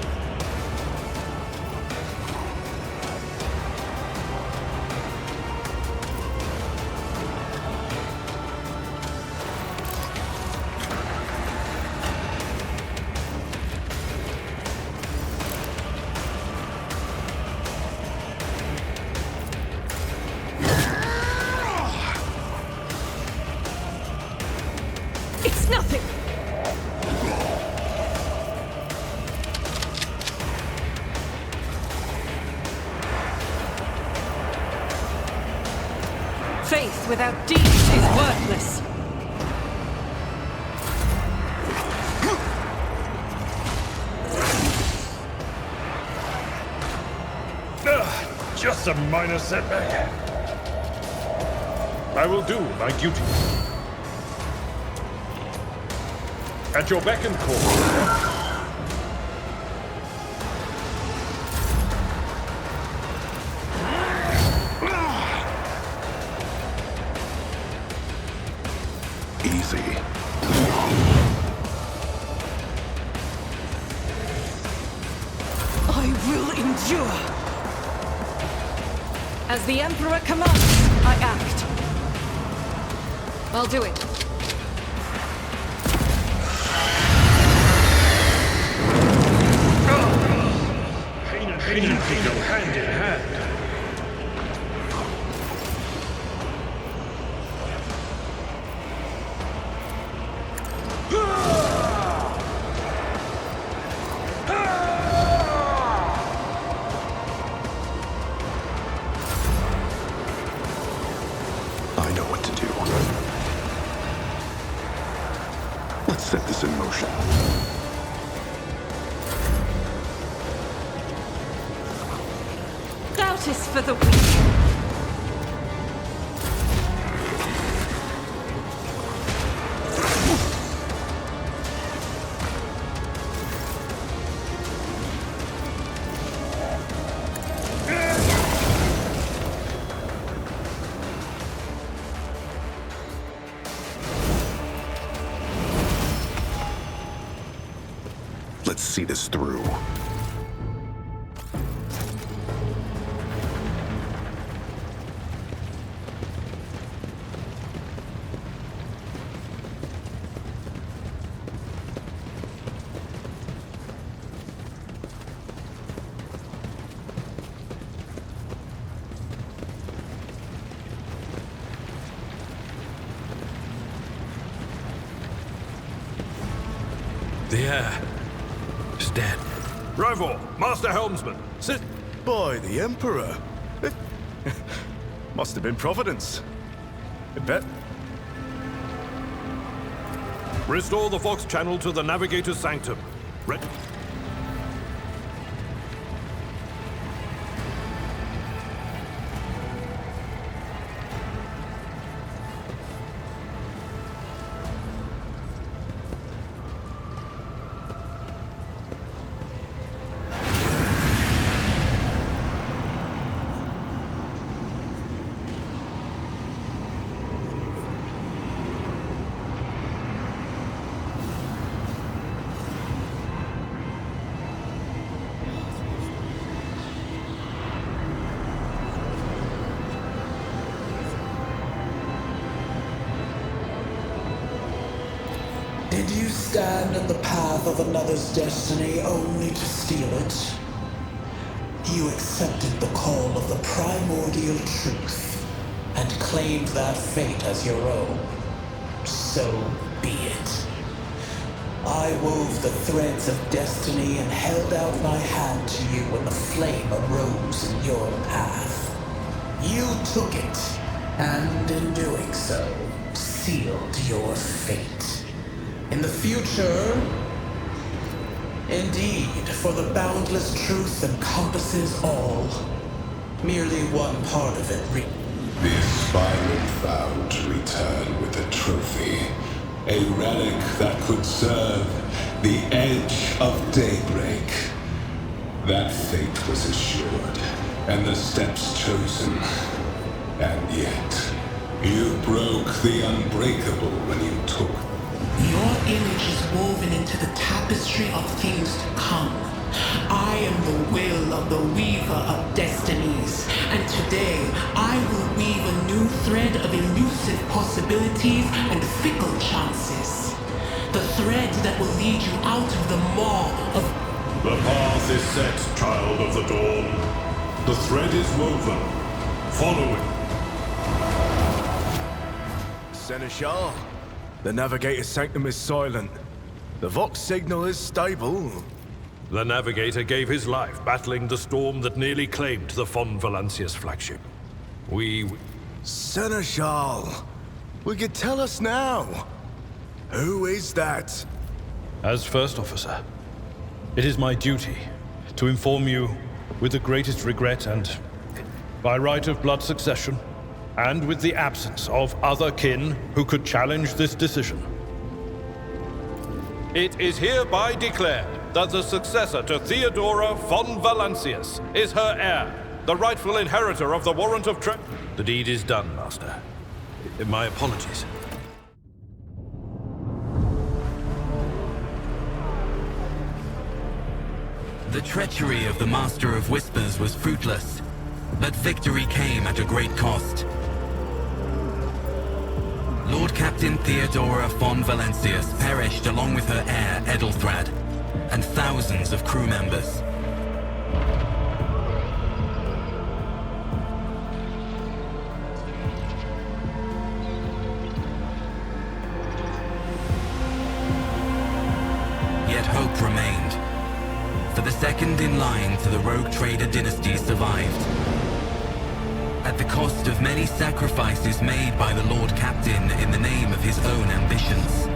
It's nothing. Faith without deeds is worthless. Just a minor setback. I will do my duty. At your beck and call. Easy. I will endure. As the Emperor commands, I act. I'll do it. Pain and pain go hand in hand. I know what to do. Let's set this in motion. Doubt is for the weak. Let's see this through. The heir is dead. Rival, Master Helmsman, sit. By the Emperor. Must have been Providence. I bet. Restore the Vox channel to the Navigator's Sanctum. Ready. Did you stand in the path of another's destiny only to steal it? You accepted the call of the primordial truth and claimed that fate as your own. So be it. I wove the threads of destiny and held out my hand to you when the flame arose in your path. You took it, and in doing so, sealed your fate. In the future, indeed, for the boundless truth encompasses all. Merely one part of it The aspirant vowed to return with a trophy, a relic that could serve the edge of daybreak. That fate was assured, and the steps chosen. And yet, you broke the unbreakable when you took. Your image is woven into the tapestry of things to come. I am the will of the weaver of destinies, and today I will weave a new thread of elusive possibilities and fickle chances. The thread that will lead you out of the maw of... The path is set, child of the dawn. The thread is woven. Follow it. Seneschal, the Navigator's Sanctum is silent. The Vox signal is stable. The Navigator gave his life battling the storm that nearly claimed the Von Valancius flagship. Seneschal, will you tell us now? Who is that? As First Officer, it is my duty to inform you with the greatest regret and by right of blood succession, and with the absence of other kin who could challenge this decision. It is hereby declared that the successor to Theodora von Valancius is her heir, the rightful inheritor of the warrant of The deed is done, Master. My apologies. The treachery of the Master of Whispers was fruitless, but victory came at a great cost. Lord Captain Theodora von Valancius perished along with her heir, Edelthrad, and thousands of crew members. Yet hope remained, for the second in line to the Rogue Trader dynasty survived. At the cost of many sacrifices made by the Lord Captain in the name of his own ambitions.